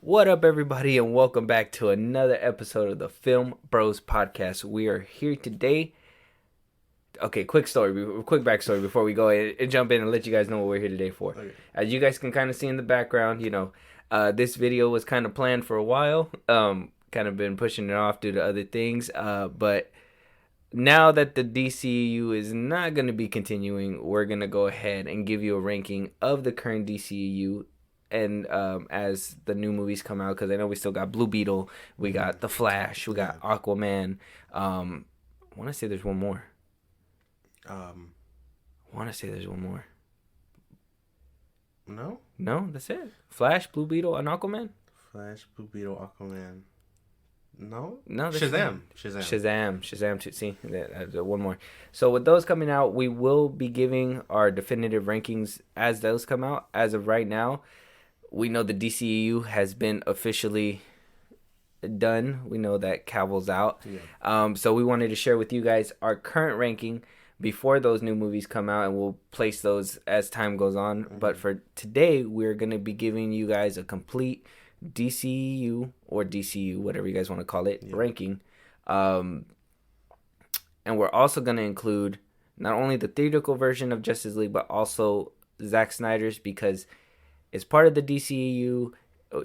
What up, everybody, and welcome back to another episode of the Film Bros podcast. We are here today. Okay, quick backstory before we go and jump in and let you guys know what we're here today for. Okay. As you guys can kind of see in the background, this video was kind of planned for a while. Kind of been pushing it off due to other things. But now that the DCEU is not going to be continuing, we're going to go ahead and give you a ranking of the current DCEU. And as the new movies come out, because I know we still got Blue Beetle, we got The Flash, we got Aquaman. I want to say there's one more. No, that's it. Flash, Blue Beetle, and Aquaman. Flash, Blue Beetle, Aquaman. No, Shazam. Shazam. Shazam. See, one more. So with those coming out, we will be giving our definitive rankings as those come out. As of right now, we know the DCEU has been officially done. We know that Cavill's out. Yeah. So we wanted to share with you guys our current ranking before those new movies come out, and we'll place those as time goes on. Mm-hmm. But for today, we're going to be giving you guys a complete DCEU or DCU, whatever you guys want to call it, ranking. And we're also going to include not only the theatrical version of Justice League, but also Zack Snyder's, because it's part of the DCEU.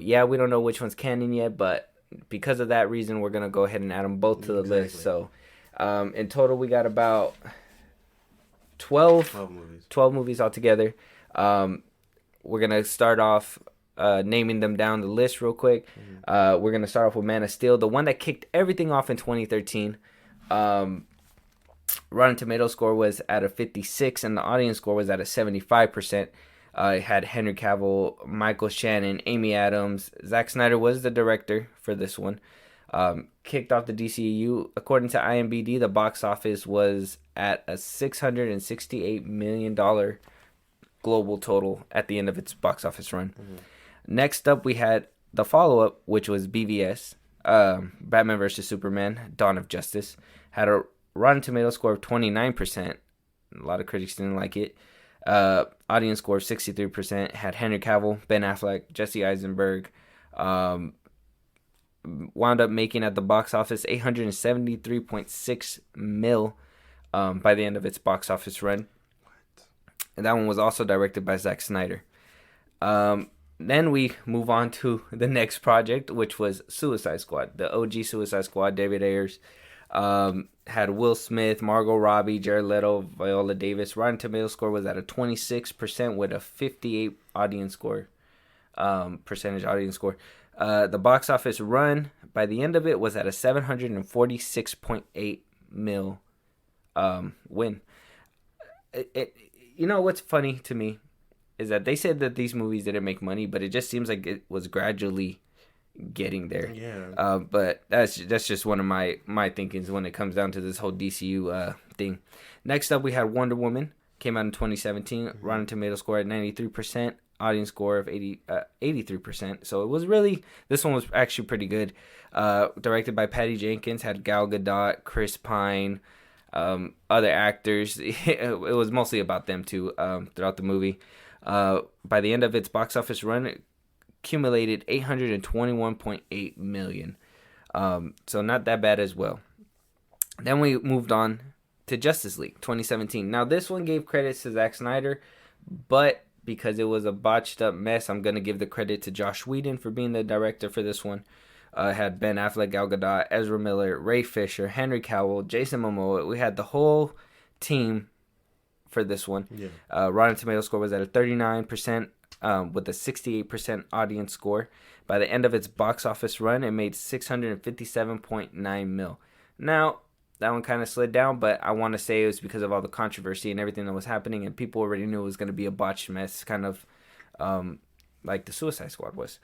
Yeah, we don't know which one's canon yet, but because of that reason, we're going to go ahead and add them both to the list. So in total, we got about 12 movies altogether. We're going to start off naming them down the list real quick. Mm-hmm. We're going to start off with Man of Steel, the one that kicked everything off in 2013. Rotten Tomatoes score was at a 56, and the audience score was at a 75%. It had Henry Cavill, Michael Shannon, Amy Adams. Zack Snyder was the director for this one. Kicked off the DCEU. According to IMDb, the box office was at a $668 million global total at the end of its box office run. Mm-hmm. Next up, we had the follow-up, which was BVS, Batman vs. Superman, Dawn of Justice. Had a Rotten Tomatoes score of 29%. A lot of critics didn't like it. Audience score of 63%. Had Henry Cavill, Ben Affleck, Jesse Eisenberg. Wound up making at the box office $873.6 million by the end of its box office run. And that one was also directed by Zack Snyder. Then we move on to the next project, which was Suicide Squad. The OG Suicide Squad, David Ayers. Had Will Smith, Margot Robbie, Jared Leto, Viola Davis. Rotten Tomatoes score was at a 26% with a 58 audience score, percentage audience score. The box office run by the end of it was at a $746.8 million win. You know what's funny to me is that they said that these movies didn't make money, but it just seems like it was gradually getting there. Yeah. But that's just one of my thinkings when it comes down to this whole DCU thing. Next up, we had Wonder Woman. Came out in 2017. Mm-hmm. Rotten Tomatoes score at 93%. Audience score of 83%. So it was really, this one was actually pretty good. Directed by Patty Jenkins. Had Gal Gadot, Chris Pine, other actors. It was mostly about them too throughout the movie. By the end of its box office run, it accumulated $821.8 million. So not that bad as well. Then we moved on to Justice League 2017. Now this one gave credits to Zack Snyder, but because it was a botched up mess, I'm going to give the credit to Joss Whedon for being the director for this one. Had Ben Affleck, Gal Gadot, Ezra Miller, Ray Fisher, Henry Cavill, Jason Momoa. We had the whole team for this one. Yeah. Rotten Tomatoes score was at a 39%. With a 68% audience score. By the end of its box office run, it made $657.9 million. Now, that one kind of slid down, but I want to say it was because of all the controversy and everything that was happening, and people already knew it was going to be a botched mess, kind of like the Suicide Squad was.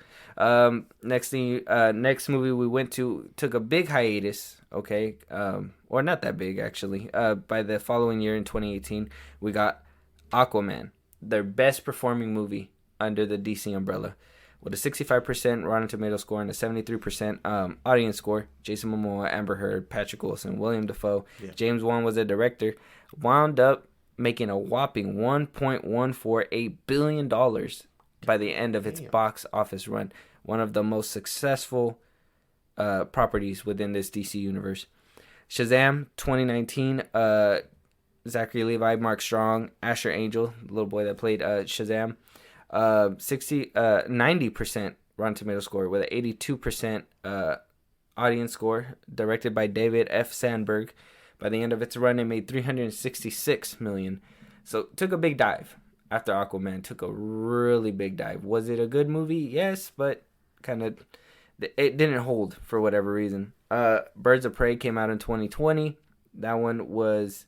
Next movie we went to took a big hiatus, okay? Or not that big, actually. By the following year in 2018, we got Aquaman, their best performing movie under the DC umbrella, with a 65% Rotten Tomatoes score and a 73% audience score. Jason Momoa, Amber Heard, Patrick Wilson, William Dafoe, James Gunn was the director. Wound up making a whopping $1.148 billion by the end of its box office run. one of the most successful properties within this DC universe. Shazam 2019, Zachary Levi, Mark Strong, Asher Angel, the little boy that played Shazam, 90% Rotten Tomato score with an 82% audience score, directed by David F. Sandberg. By the end of its run, it made $366 million. So took a big dive after Aquaman. Took a really big dive. Was it a good movie? Yes, but kind of it didn't hold for whatever reason. Birds of Prey came out in 2020. That one was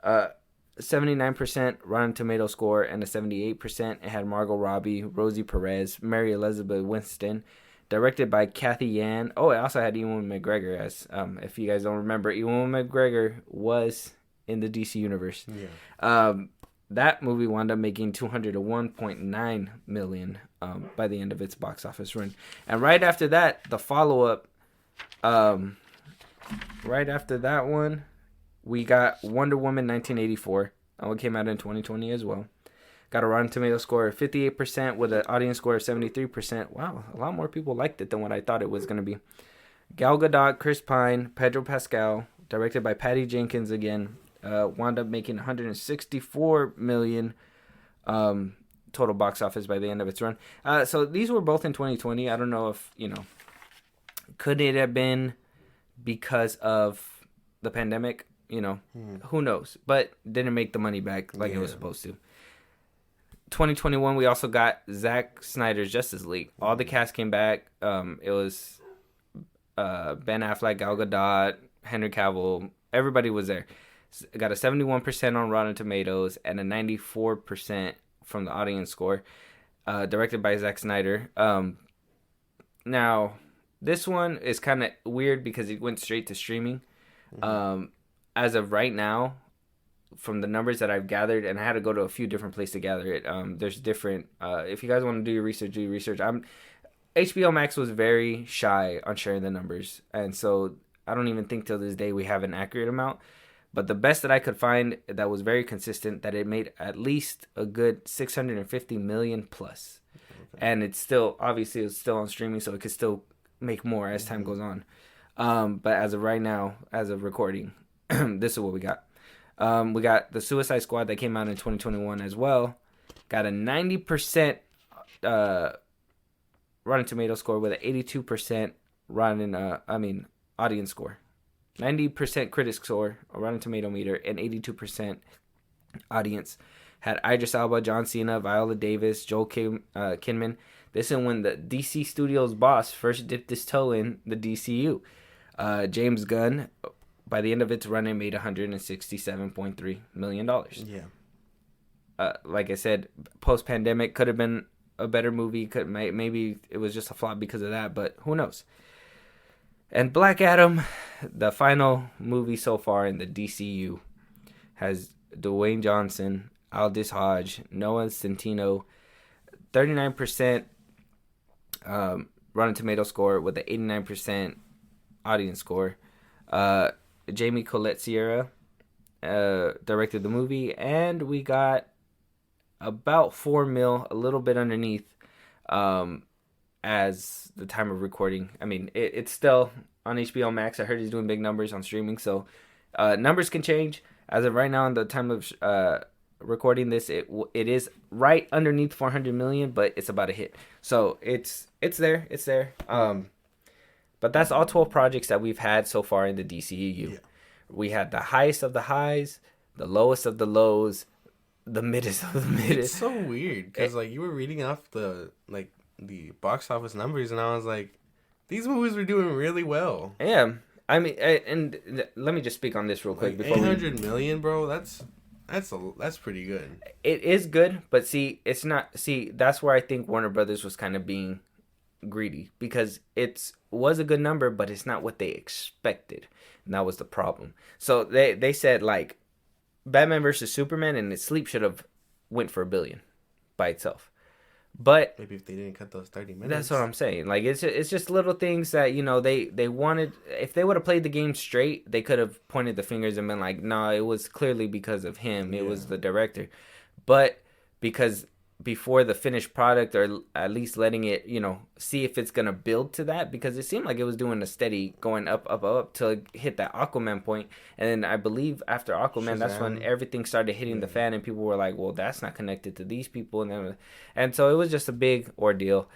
79% Rotten Tomato score and a 78%. It had Margot Robbie, Rosie Perez, Mary Elizabeth Winstead. Directed by Kathy Yan. Oh, it also had Ewan McGregor as, if you guys don't remember, Ewan McGregor was in the DC universe. Yeah. That movie wound up making $201.9 million by the end of its box office run. And right after that, the follow-up, right after that one, we got Wonder Woman 1984. That one came out in 2020 as well. Got a Rotten Tomato score of 58% with an audience score of 73%. Wow, a lot more people liked it than what I thought it was going to be. Gal Gadot, Chris Pine, Pedro Pascal, directed by Patty Jenkins again, wound up making $164 million total box office by the end of its run. So these were both in 2020. I don't know if, could it have been because of the pandemic? Who knows? But didn't make the money back like it was supposed to. 2021, we also got Zack Snyder's Justice League. All the cast came back. It was Ben Affleck, Gal Gadot, Henry Cavill. Everybody was there. Got a 71% on Rotten Tomatoes and a 94% from the audience score. Directed by Zack Snyder. Now, this one is kind of weird because it went straight to streaming. As of right now, from the numbers that I've gathered, and I had to go to a few different places to gather it. There's different. If you guys want to do your research, do your research. HBO Max was very shy on sharing the numbers, and so I don't even think till this day we have an accurate amount. But the best that I could find that was very consistent, that it made at least a good 650 million plus, and it's still obviously it's still on streaming, so it could still make more as time goes on. But as of right now, as of recording, this is what we got. We got the Suicide Squad that came out in 2021 as well. Got a 90% Rotten Tomato score with an 82% audience score. 90% critic score, a Rotten Tomato meter, and 82% audience. Had Idris Elba, John Cena, Viola Davis, Joel Kinnaman. This is when the DC Studios boss first dipped his toe in the DCEU. James Gunn, by the end of its run, it made $167.3 million. Yeah. Like I said, post-pandemic, could have been a better movie. Maybe it was just a flop because of that, but who knows? And Black Adam, the final movie so far in the DCU, has Dwayne Johnson, Aldis Hodge, Noah Centineo, 39% Rotten Tomato score with an 89% audience score. Jamie Colette Sierra directed the movie, and we got about $4 million, a little bit underneath, as the time of recording. I mean, it's still on HBO Max. I heard he's doing big numbers on streaming, so numbers can change. As of right now, in the time of recording this, it is right underneath 400 million, but it's about a hit. So it's there. But that's all 12 projects that we've had so far in the DCEU. Yeah. We had the highest of the highs, the lowest of the lows, the middest of the middest. It's so weird because you were reading off the box office numbers, and I was like, these movies were doing really well. Yeah, I mean, and let me just speak on this real quick. Before 800 million, bro. That's pretty good. It is good, but it's not. That's where I think Warner Brothers was kind of being greedy, because it was a good number, but it's not what they expected, and that was the problem. So they said Batman versus Superman and its sleep should have went for $1 billion by itself. But maybe if they didn't cut those 30 minutes. That's what I'm saying. It's just little things that they wanted. If they would have played the game straight, they could have pointed the fingers and been like, "No, it was clearly because of him. It was the director." But because before the finished product, or at least letting it, see if it's going to build to that, because it seemed like it was doing a steady going up till it hit that Aquaman point. And then I believe after Aquaman, that's when everything started hitting the fan, and people were like, well, that's not connected to these people. And so it was just a big ordeal.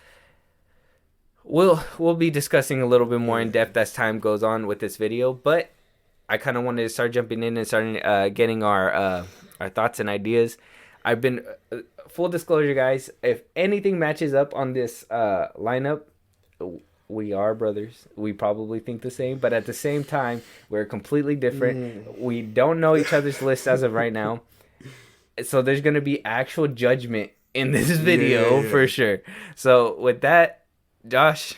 We'll be discussing a little bit more in depth as time goes on with this video, but I kind of wanted to start jumping in and starting getting our thoughts and ideas. I've been full disclosure, guys. If anything matches up on this lineup, we are brothers. We probably think the same, but at the same time, we're completely different. We don't know each other's lists as of right now, so there's gonna be actual judgment in this video for sure. So with that, Josh,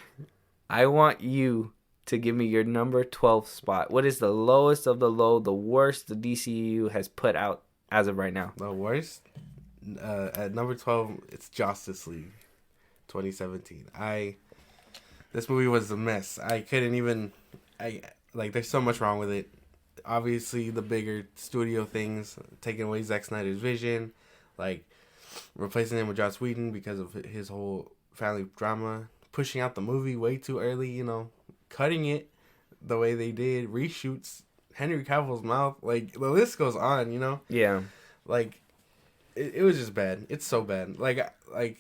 I want you to give me your number 12 spot. What is the lowest of the low, the worst the DCEU has put out as of right now? The worst? At number 12, it's Justice League 2017. This movie was a mess. I couldn't even... there's so much wrong with it. Obviously, the bigger studio things, taking away Zack Snyder's vision, replacing him with Joss Whedon because of his whole family drama, pushing out the movie way too early, cutting it the way they did, reshoots, Henry Cavill's mouth, the list goes on, Yeah. It was just bad. It's so bad. I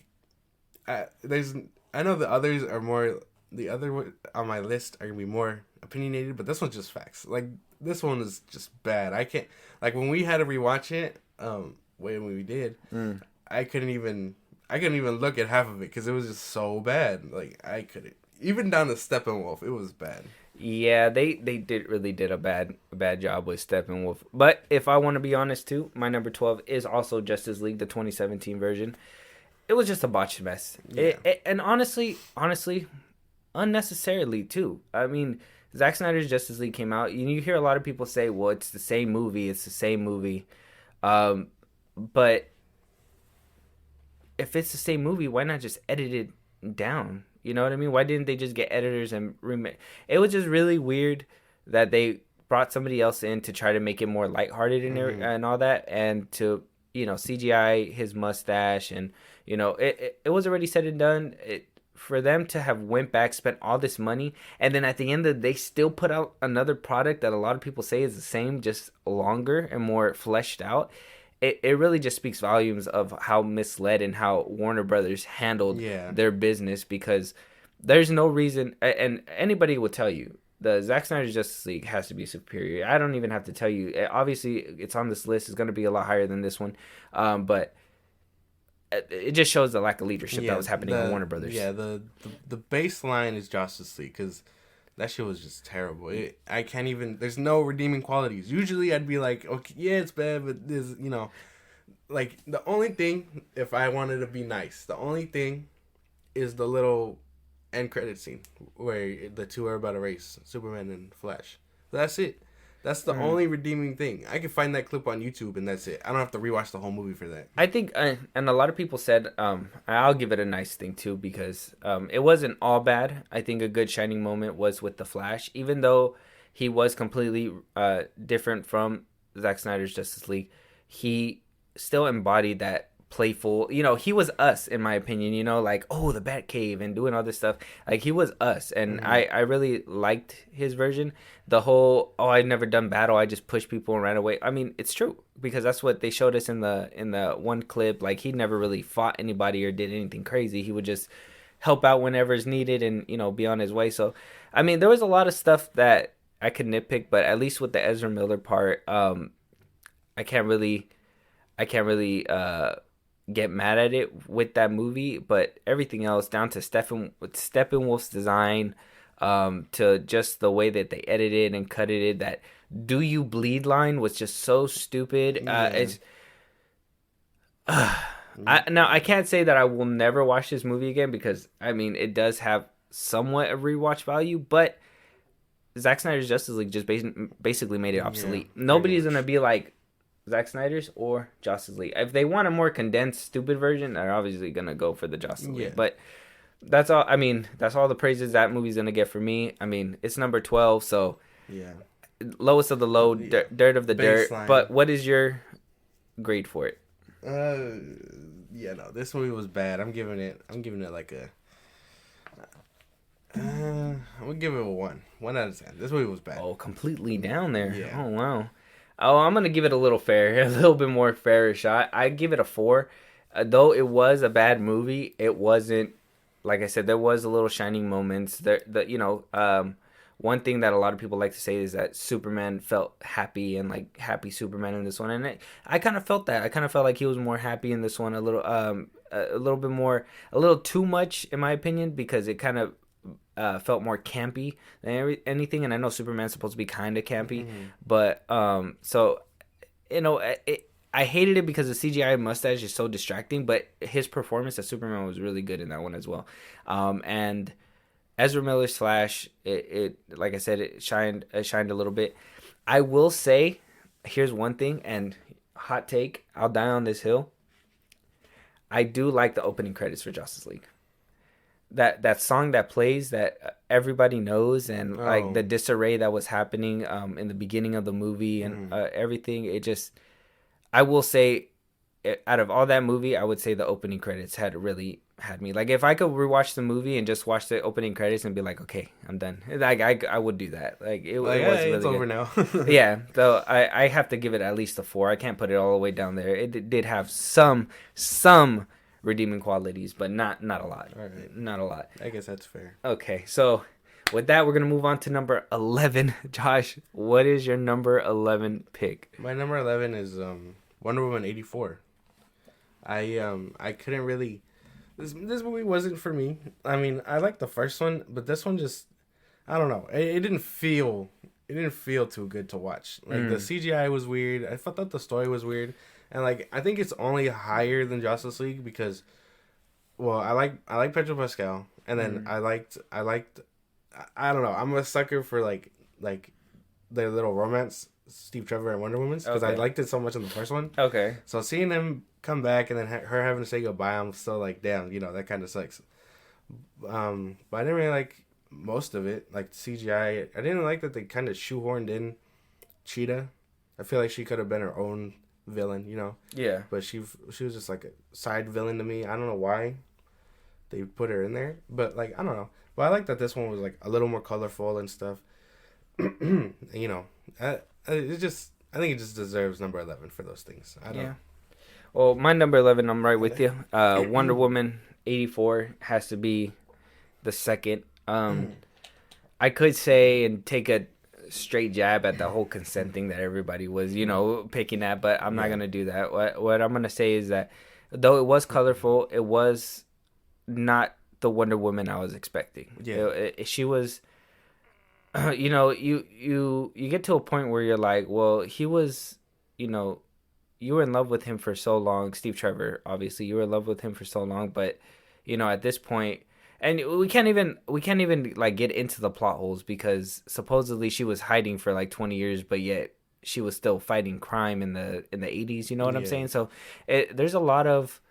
know the others are more, the other on my list are gonna be more opinionated, but this one's just facts. This one is just bad. I can't, when we had to rewatch it, when we did, I couldn't even look at half of it because it was just so bad. I couldn't. Even down to Steppenwolf, it was bad. Yeah, they did a bad job with Steppenwolf. But if I want to be honest too, my number 12 is also Justice League, the 2017 version. It was just a botched mess. Yeah. And honestly, unnecessarily too. I mean, Zack Snyder's Justice League came out. You hear a lot of people say, well, it's the same movie. But if it's the same movie, why not just edit it down? You know what I mean? Why didn't they just get editors and remake? It was just really weird that they brought somebody else in to try to make it more lighthearted and all that, and to CGI his mustache, and it was already said and done. For them to have went back, spent all this money, and then at the end they still put out another product that a lot of people say is the same, just longer and more fleshed out. It really just speaks volumes of how misled and how Warner Brothers handled their business, because there's no reason, and anybody will tell you, the Zack Snyder's Justice League has to be superior. I don't even have to tell you. Obviously, it's on this list. It's going to be a lot higher than this one, but it just shows the lack of leadership that was happening in Warner Brothers. Yeah, the baseline is Justice League, because that shit was just terrible. I can't even... There's no redeeming qualities. Usually I'd be like, okay, yeah, it's bad, but this, the only thing, if I wanted to be nice, the only thing is the little end credit scene where the two are about to race, Superman and Flash. That's it. That's the only redeeming thing. I can find that clip on YouTube, and that's it. I don't have to rewatch the whole movie for that. I think, and a lot of people said, I'll give it a nice thing too, because it wasn't all bad. I think a good shining moment was with the Flash, even though he was completely different from Zack Snyder's Justice League. He still embodied that playful, he was us, in my opinion, the Batcave and doing all this stuff. He was us, and I really liked his version. The whole, I'd never done battle, I just pushed people and ran away. I mean, it's true, because that's what they showed us in the one clip. He never really fought anybody or did anything crazy. He would just help out whenever it's needed and, be on his way. So, I mean, there was a lot of stuff that I could nitpick, but at least with the Ezra Miller part, I can't really get mad at it with that movie. But everything else, down to Steppenwolf's design, to just the way that they edited and cut it, that "Do you bleed" line was just so stupid. I can't say that I will never watch this movie again, because I mean, it does have somewhat of rewatch value, but Zack Snyder's Justice League just basically made it obsolete. Nobody's gonna be like Zack Snyder's or Justice League. If they want a more condensed, stupid version, they're obviously gonna go for the Justice League. But that's all. I mean, that's all the praises that movie's gonna get for me. I mean, it's number 12, so lowest of the low, dirt of the dirt. But what is your grade for it? Yeah, no, this movie was bad. I'm giving it like a. I'm gonna give it a 1. 1 out of 10. This movie was bad. Oh, completely down there. Yeah. Oh wow. Oh, I'm gonna give it a little fair, a little bit more fairish. I give it a 4. Though it was a bad movie, it wasn't. Like I said, there was a little shining moments. One thing that a lot of people like to say is that Superman felt happy and like happy Superman in this one, and I kind of felt that. I kind of felt like he was more happy in this one, a little bit more, a little too much in my opinion, because it kind of felt more campy than anything. And I know Superman's supposed to be kind of campy, but so I hated it because the CGI mustache is so distracting, but his performance as Superman was really good in that one as well. And Ezra Miller's Flash, it like I said, it shined a little bit. I will say, here's one thing, and hot take, I'll die on this hill. I do like the opening credits for Justice League. That song that plays that everybody knows, and like the disarray that was happening in the beginning of the movie and everything, it just, I will say, out of all that movie, I would say the opening credits had really had me. Like, if I could rewatch the movie and just watch the opening credits and be like, okay, I'm done. Like, I would do that. Like, it was really it's over good. now. Yeah, so I have to give it at least a 4. I can't put it all the way down there. It did have some redeeming qualities, but not a lot. All right. Not a lot. I guess that's fair. Okay, so with that, we're gonna move on to number 11. Josh, what is your number 11 pick? My number 11 is Wonder Woman 84. I couldn't really. This movie wasn't for me. I mean, I liked the first one, but this one just, I don't know. It didn't feel too good to watch. Like the CGI was weird. I thought that the story was weird, and like I think it's only higher than Justice League because, well, I like Pedro Pascal, and then I liked. I don't know. I'm a sucker for like their little romance, Steve Trevor and Wonder Woman's, because I liked it so much in the first one. Okay. So seeing them come back and then her having to say goodbye, I'm still like, damn, that kind of sucks. But I didn't really like most of it, like CGI. I didn't like that they kind of shoehorned in Cheetah. I feel like she could have been her own villain, Yeah. But she was just like a side villain to me. I don't know why they put her in there, but like I don't know. But I like that this one was like a little more colorful and stuff. I think it just deserves number 11 for those things. I don't know. Well, my number 11, I'm right with you. Wonder Woman 84 has to be the second. I could say and take a straight jab at the whole consent thing that everybody was, picking at, but I'm not going to do that. What I'm going to say is that though it was colorful, it was not the Wonder Woman I was expecting. Yeah. She was... you get to a point where you're like, well, he was, you were in love with him for so long. Steve Trevor, obviously, you were in love with him for so long, but at this point, and we can't even like get into the plot holes because supposedly she was hiding for like 20 years, but yet she was still fighting crime in the 80s. You know what I'm saying? So there's a lot of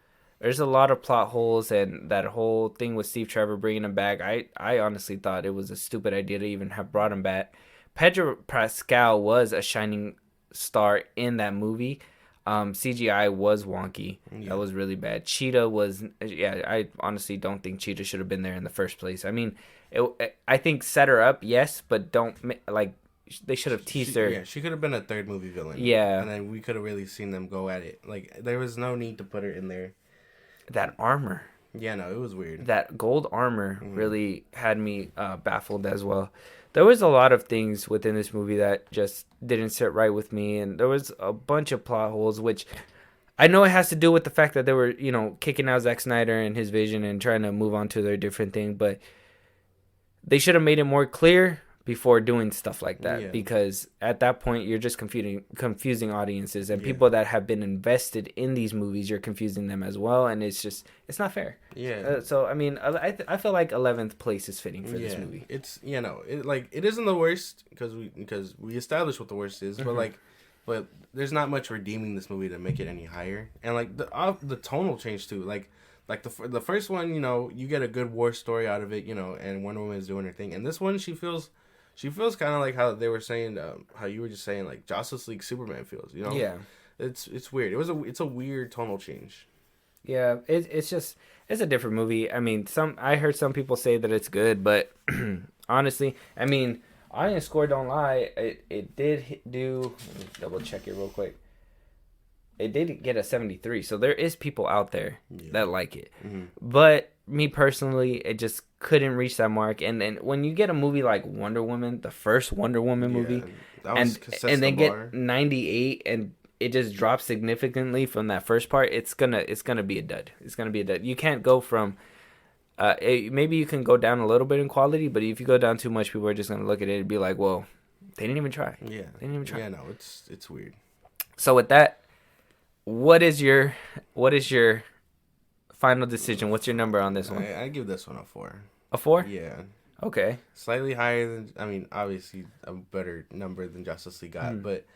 plot holes, and that whole thing with Steve Trevor bringing him back, I honestly thought it was a stupid idea to even have brought him back. Pedro Pascal was a shining star in that movie. CGI was wonky. Yeah. That was really bad. Cheetah was, I honestly don't think Cheetah should have been there in the first place. I mean, I think set her up, yes, but don't, like, they should have teased her. Yeah, she could have been a third movie villain. Yeah. And then we could have really seen them go at it. Like, there was no need to put her in there. That armor. Yeah, no, it was weird. That gold armor really had me baffled as well. There was a lot of things within this movie that just didn't sit right with me, and there was a bunch of plot holes, which I know it has to do with the fact that they were, kicking out Zack Snyder and his vision and trying to move on to their different thing, but they should have made it more clear before doing stuff like that, because at that point you're just confusing audiences, and people that have been invested in these movies, you're confusing them as well, and it's not fair. So I mean, I feel like 11th place is fitting for this movie. It's it isn't the worst because we established what the worst is, but there's not much redeeming this movie to make it any higher, and like the tonal change too, like the first one, you get a good war story out of it, and Wonder Woman is doing her thing, and this one she feels kind of like how they were saying, how you were just saying, like Justice League Superman feels, Yeah. It's weird. It's a weird tonal change. Yeah, it's a different movie. I mean, I heard some people say that it's good, but honestly, I mean, audience score don't lie. It did do. Let me double check it real quick. It did get a 73, so there is people out there that like it. Mm-hmm. But me personally, it just couldn't reach that mark. And then when you get a movie like Wonder Woman, the first Wonder Woman movie, and then get 98 and it just drops significantly from that first part, it's gonna be a dud. It's gonna be a dud. You can't go from maybe you can go down a little bit in quality, but if you go down too much, people are just gonna look at it and be like, well, they didn't even try. Yeah, they didn't even try. Yeah, no, it's weird. So with that, what is your final decision? What's your number on this one? I give this one a 4. A 4? Yeah. Okay. Slightly higher than, I mean, obviously a better number than Justice League got, but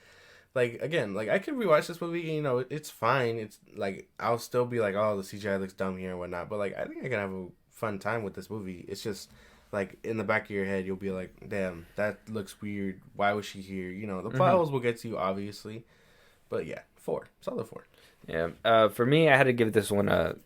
like, again, like, I could rewatch this movie, you know, it's fine. It's like, I'll still be like, oh, the CGI looks dumb here and whatnot, but like, I think I can have a fun time with this movie. It's just like, in the back of your head, you'll be like, damn, that looks weird. Why was she here? You know, the plot holes will get to you, obviously, but yeah, 4, solid 4. Yeah. For me, I had to give this one a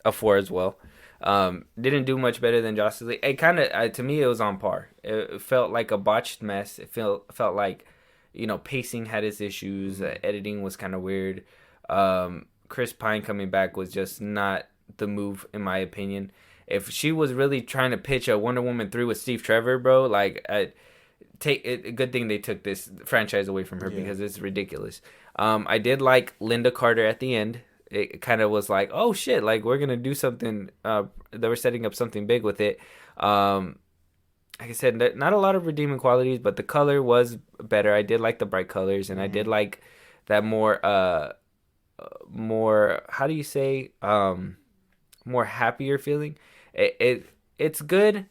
4 as well. Didn't do much better than Justice League. It kind of, to me, it was on par. It felt like a botched mess. It felt like, you know, pacing had its issues. Editing was kind of weird. Chris Pine coming back was just not the move, in my opinion. If she was really trying to pitch a Wonder Woman 3 with Steve Trevor, bro, like, a good thing they took this franchise away from her because it's ridiculous. I did like Linda Carter at the end. It kind of was like, oh shit, like we're gonna do something. They were setting up something big with it. Like I said, not a lot of redeeming qualities, but the color was better. I did like the bright colors, and I did like that more. How do you say? More happier feeling. It's good.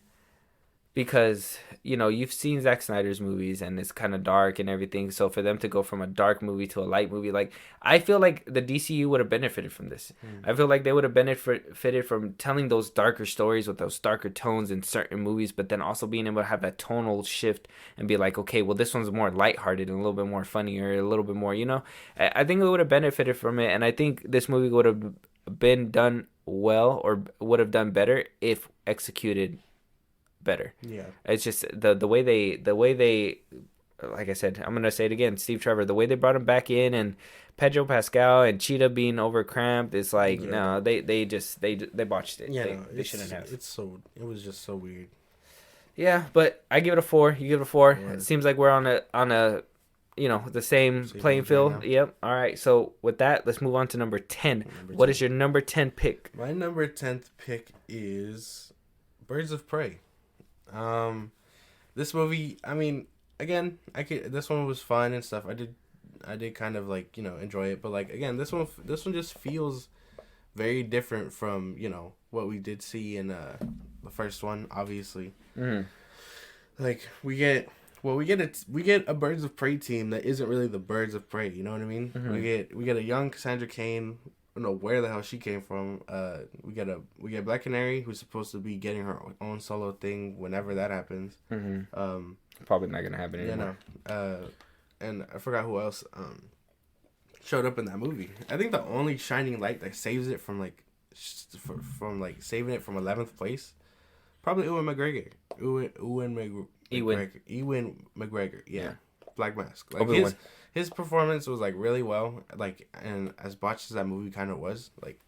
Because, you know, you've seen Zack Snyder's movies and it's kind of dark and everything. So for them to go from a dark movie to a light movie, like, I feel like the DCU would have benefited from this. I feel like they would have benefited from telling those darker stories with those darker tones in certain movies, but then also being able to have that tonal shift and be like, okay, well, this one's more lighthearted and a little bit more funny or a little bit more, you know. I think it would have benefited from it. And I think this movie would have been done well or would have done better if executed better. Yeah, it's just the way they like I said, I'm gonna say it again, Steve Trevor, the way they brought him back in, and Pedro Pascal and Cheetah being overcramped, it's like no, they botched it. Yeah, they shouldn't have. It was just so weird. Yeah, but I give it a 4. You give it a 4. Yeah. It seems like we're on a you know, the same playing field. Yep. All right. So with that, let's move on to number 10. What is your number 10 pick? My number 10th pick is Birds of Prey. This movie, I mean, again, this one was fun and stuff. I did kind of like, you know, enjoy it, but like, again, this one just feels very different from, you know, what we did see in the first one, obviously. Like, we get a Birds of Prey team that isn't really the Birds of Prey, you know what I mean? We get a young Cassandra Cain. I don't know where the hell she came from. We get Black Canary, who's supposed to be getting her own solo thing whenever that happens. Probably not gonna happen anymore. And I forgot who else showed up in that movie. I think the only shining light that saves it from saving it from 11th place, probably Ewan McGregor. Ewan McGregor. Yeah. Black Mask. Like his performance was like really well, like, and as botched as that movie kind of was, like,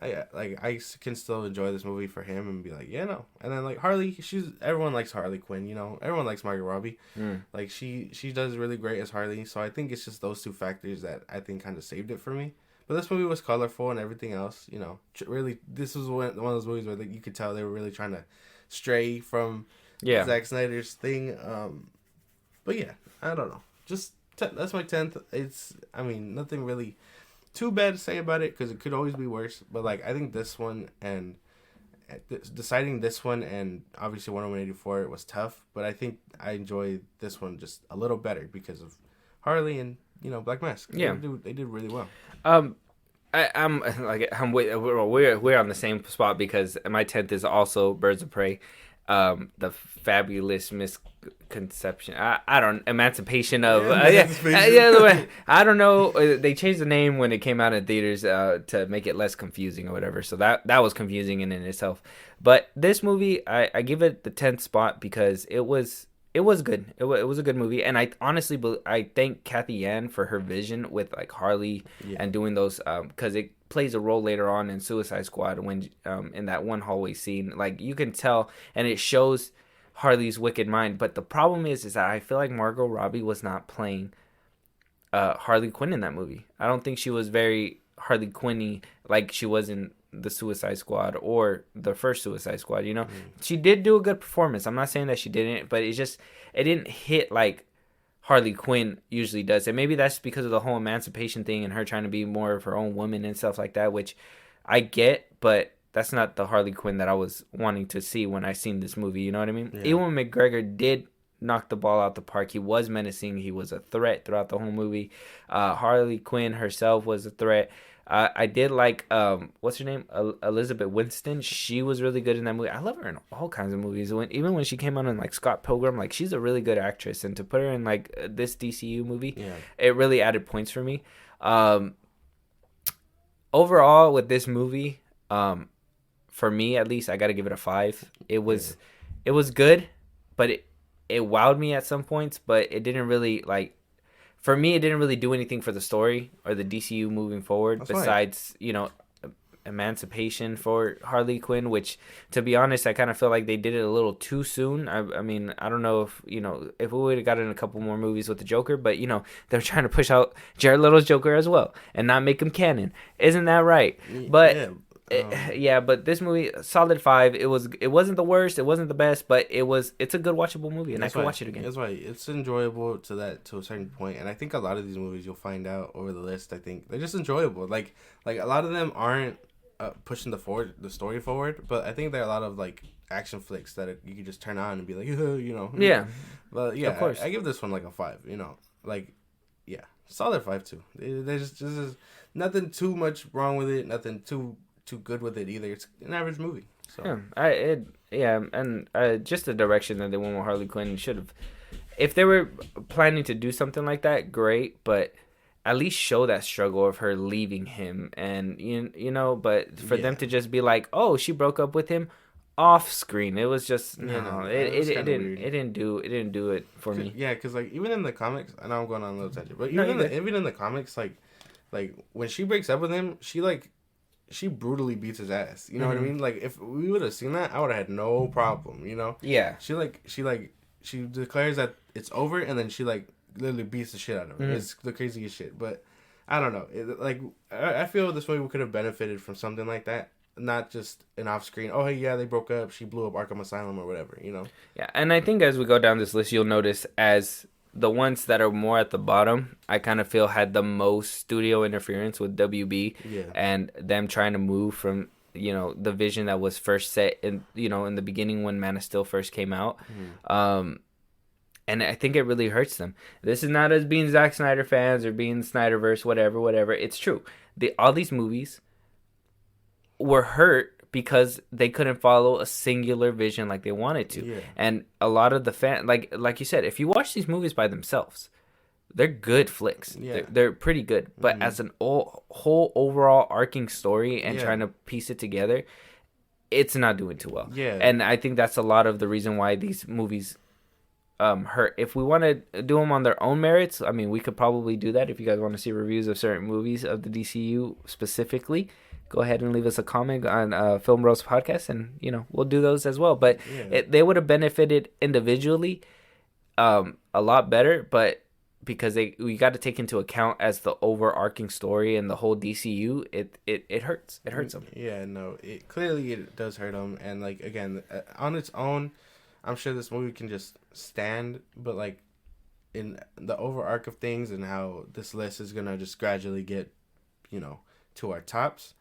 I can still enjoy this movie for him and be like, yeah, no. And then like Harley, everyone likes Harley Quinn, you know, everyone likes Margot Robbie, like she does really great as Harley. So I think it's just those two factors that I think kind of saved it for me. But this movie was colorful and everything else, you know. Really, this was one of those movies where you could tell they were really trying to stray from Zack Snyder's thing. But yeah, I don't know. Just that's my 10th. It's, I mean, nothing really too bad to say about it because it could always be worse. But like, I think this one and deciding this one and obviously 184 was tough. But I think I enjoyed this one just a little better because of Harley and, you know, Black Mask. Yeah, they did really well. We're on the same spot because my 10th is also Birds of Prey. the fabulous misconception. I don't emancipation of I don't know. They changed the name when it came out in theaters to make it less confusing or whatever. So that was confusing in itself. But this movie, I give it the 10th spot because it was good. It was a good movie, and I honestly I thank Kathy Yan for her vision with like Harley and doing those because it plays a role later on in Suicide Squad when in that one hallway scene, like you can tell, and it shows Harley's wicked mind. But the problem is that I feel like Margot Robbie was not playing Harley Quinn in that movie. I don't think she was very Harley Quinn-y like she was in the Suicide Squad or the first Suicide Squad. You know, she did do a good performance. I'm not saying that she didn't, but it didn't hit like Harley Quinn usually does. And maybe that's because of the whole emancipation thing and her trying to be more of her own woman and stuff like that, which I get, but that's not the Harley Quinn that I was wanting to see when I seen this movie. You know what I mean? Yeah. Ewan McGregor did knock the ball out the park. He was menacing. He was a threat throughout the whole movie. Harley Quinn herself was a threat. I did like, what's her name? Elizabeth Winston. She was really good in that movie. I love her in all kinds of movies. Even when she came out in like Scott Pilgrim, like she's a really good actress. And to put her in like this DCU movie, it really added points for me. Overall with this movie, for me at least, I got to give it a 5. It was good, but it wowed me at some points, but it didn't really like. For me, it didn't really do anything for the story or the DCU moving forward. That's besides, emancipation for Harley Quinn, which, to be honest, I kind of feel like they did it a little too soon. I mean, I don't know if we would have gotten a couple more movies with the Joker, but they're trying to push out Jared Leto's Joker as well and not make him canon. Isn't that right? But but this movie, solid 5. It wasn't the worst, it wasn't the best, but it's a good watchable movie, and I can watch it again. That's why it's enjoyable to a certain point, and I think a lot of these movies you'll find out over the list. I think they're just enjoyable. Like a lot of them aren't pushing the story forward, but I think there are a lot of like action flicks that you can just turn on and be like, Yeah. But yeah, of course. I give this one like a 5. Solid 5 too. There's nothing too much wrong with it. Nothing too good with it either. It's an average movie. So just the direction that they went with Harley Quinn should have. If they were planning to do something like that, great, but at least show that struggle of her leaving him, and But for them to just be like, oh, she broke up with him off screen, it was just it didn't do it for me. Yeah, because like even in the comics, I know I'm going on a little tangent, but even in the comics, like when she breaks up with him, she brutally beats his ass. You know what I mean? Like if we would have seen that, I would have had no problem. Yeah. She declares that it's over, and then she like literally beats the shit out of him. It's the craziest shit. But I don't know. I feel this movie could have benefited from something like that, not just an off screen. Oh hey, yeah, they broke up. She blew up Arkham Asylum or whatever. Yeah, and I think as we go down this list, you'll notice as the ones that are more at the bottom, I kind of feel had the most studio interference with WB and them trying to move from, the vision that was first set in the beginning when Man of Steel first came out. And I think it really hurts them. This is not as being Zack Snyder fans or being Snyderverse, whatever. It's true. All these movies were hurt because they couldn't follow a singular vision like they wanted to. Yeah. And a lot of the like you said, if you watch these movies by themselves, they're good flicks. Yeah. They're pretty good. But as an whole overall arcing story and trying to piece it together, it's not doing too well. Yeah. And I think that's a lot of the reason why these movies hurt. If we want to do them on their own merits, I mean, we could probably do that. If you guys want to see reviews of certain movies of the DCU specifically, go ahead and leave us a comment on FilmBros podcast, and we'll do those as well. But they would have benefited individually a lot better, but because we got to take into account as the overarching story and the whole DCU, it hurts. It hurts them. Yeah, no, it does hurt them. And like again, on its own, I'm sure this movie can just stand, but like in the overarch of things and how this list is gonna just gradually get, to our tops.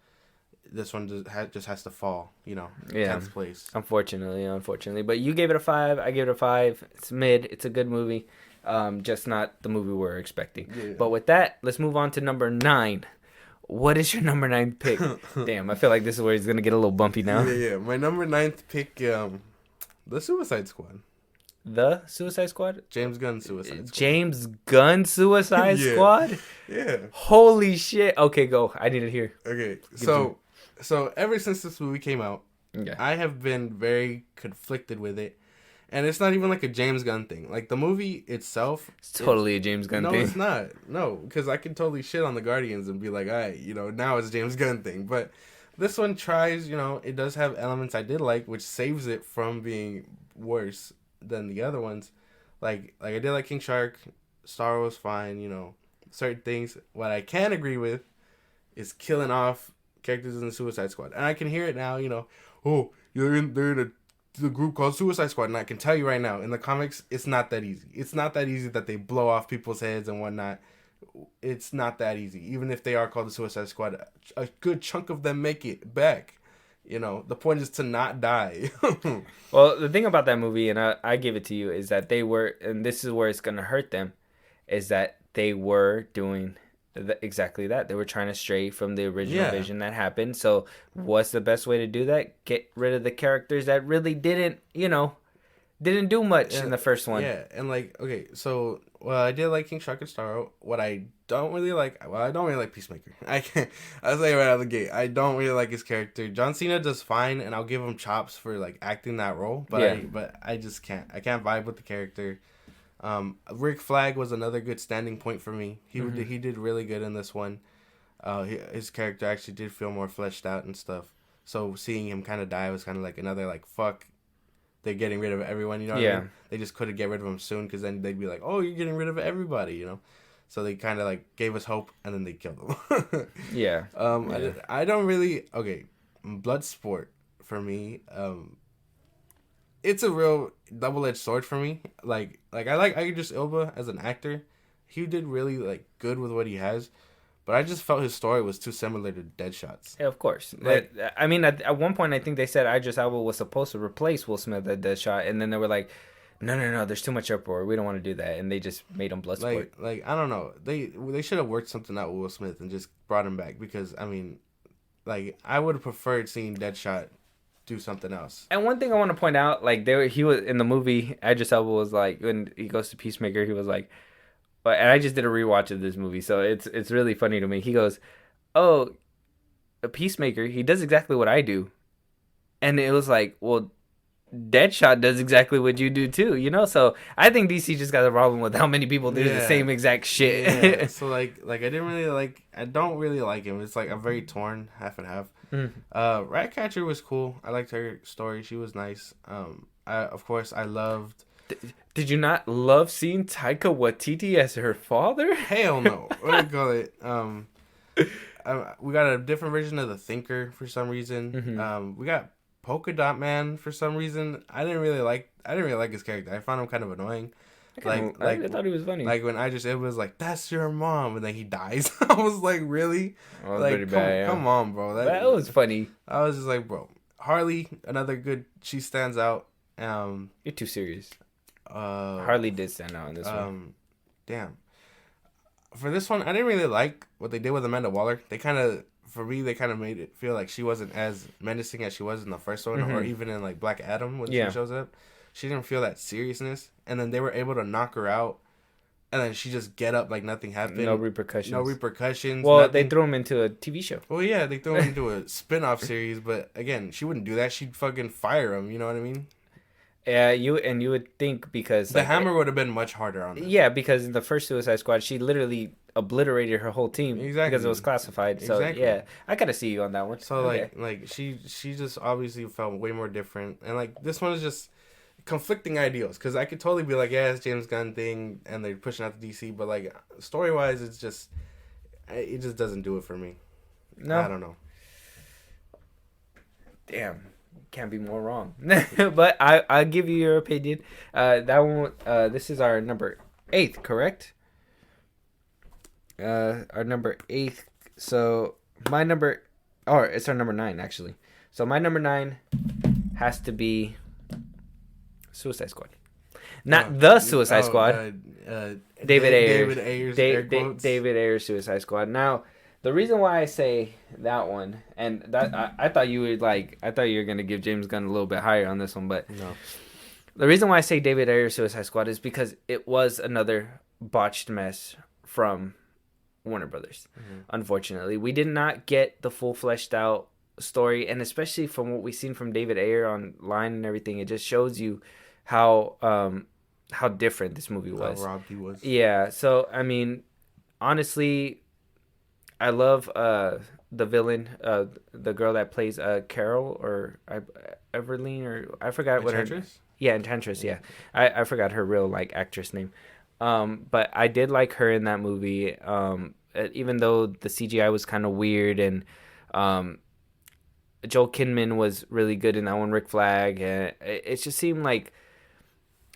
This one just has to fall, 10th place. Unfortunately. But you gave it a 5. I gave it a 5. It's mid. It's a good movie. Just not the movie we're expecting. Yeah. But with that, let's move on to number 9. What is your number 9 pick? Damn, I feel like this is where it's going to get a little bumpy now. Yeah. My number 9th pick, The Suicide Squad. The Suicide Squad? James Gunn Suicide Squad. James Gunn Suicide Yeah. Squad? Yeah. Holy shit. Okay, go. I need to hear. Okay. So ever since this movie came out, Yeah. I have been very conflicted with it. And it's not even like a James Gunn thing. Like the movie itself, It's totally a James Gunn no, thing. it's not. No, because I can totally shit on the Guardians and be like, all right, now it's a James Gunn thing. But this one tries, it does have elements I did like, which saves it from being worse than the other ones. Like I did like King Shark. Star was fine, certain things. What I can agree with is killing off characters in the Suicide Squad. And I can hear it now, oh, they're in the group called Suicide Squad. And I can tell you right now, in the comics, it's not that easy. It's not that easy that they blow off people's heads and whatnot. It's not that easy. Even if they are called the Suicide Squad, a good chunk of them make it back. The point is to not die. Well, the thing about that movie, and I give it to you, is that they were, and this is where it's going to hurt them, is that they were doing exactly that. They were trying to stray from the original vision that happened. So what's the best way to do that? Get rid of the characters that really didn't do much in the first one. Yeah, and I did like King Shark and Starro. What I don't really like, I don't really like Peacemaker. I'll say right out of the gate, I don't really like his character. John Cena does fine, and I'll give him chops for like acting that role. But I just can't. I can't vibe with the character. Rick Flag was another good standing point for me. He did really good in this one. His character actually did feel more fleshed out and stuff. So seeing him kind of die was kind of like another like fuck. They're getting rid of everyone, what I mean? They just couldn't get rid of him soon because then they'd be like, oh, you're getting rid of everybody, So they kind of like gave us hope and then they killed him. I don't really... Okay, Bloodsport for me, it's a real double-edged sword for me. Like I like Idris Elba as an actor. He did really like good with what he has. But I just felt his story was too similar to Deadshot's. Yeah, of course. At one point, I think they said Idris Elba was supposed to replace Will Smith at Deadshot, and then they were like, no, there's too much uproar. We don't want to do that, and they just made him Bloodsport. Like I don't know. They should have worked something out with Will Smith and just brought him back because I would have preferred seeing Deadshot do something else. And one thing I want to point out, he was in the movie. Idris Elba was like, when he goes to Peacemaker, he was like. And I just did a rewatch of this movie, so it's really funny to me. He goes, "Oh, a Peacemaker, he does exactly what I do," and it was like, "Well, Deadshot does exactly what you do too," So I think DC just got a problem with how many people do the same exact shit. Yeah. So I don't really like him. It's like I'm very torn, half and half. Ratcatcher was cool. I liked her story. She was nice. I loved. Did you not love seeing Taika Waititi as her father? Hell no. What do you call it? We got a different version of the Thinker for some reason. We got Polka Dot Man for some reason. I didn't really like his character. I found him kind of annoying. I thought he was funny. Like when it was like, that's your mom, and then he dies. I was like, really? That was pretty bad. Come on, bro. That was funny. I was just like, bro. Harley, another good. She stands out. You're too serious. Harley did stand out in this one. Damn. For this one, I didn't really like what they did with Amanda Waller. They kind of made it feel like she wasn't as menacing as she was in the first one, or even in like Black Adam when she shows up. She didn't feel that seriousness, and then they were able to knock her out, and then she just get up like nothing happened. No repercussions. Well, nothing. They threw him into a TV show. Well, yeah, they threw him into a spin-off series, but again, she wouldn't do that. She'd fucking fire him. You know what I mean? Yeah, you would think because the hammer would have been much harder on them. Yeah, because in the first Suicide Squad, she literally obliterated her whole team because it was classified. So yeah, I gotta see you on that one. So she just obviously felt way more different, and like this one is just conflicting ideals because I could totally be like, yeah, it's James Gunn thing, and they're pushing out the DC, but like story wise, it just doesn't do it for me. No, I don't know. Damn. Can't be more wrong. But I'll give you your opinion. That one, this is our number 8, correct? Our number 8. So my number, it's our number 9 actually. So my number 9 has to be Suicide Squad. Not the Suicide Squad. David Ayers. David Ayers Suicide Squad. Now, the reason why I say that one, and that I thought you were gonna give James Gunn a little bit higher on this one, but no. The reason why I say David Ayer Suicide Squad is because it was another botched mess from Warner Brothers. Unfortunately, we did not get the full fleshed out story, and especially from what we've seen from David Ayer online and everything, it just shows you how different this movie was. How robbed he was. Yeah. So I mean, honestly, I love the villain, the girl that plays Carol or Everline, or I forgot what her. Yeah, Enchantress. Yeah, I forgot her real actress name. But I did like her in that movie. Even though the CGI was kind of weird, and Joel Kinnaman was really good in that one. Rick Flag, and it just seemed like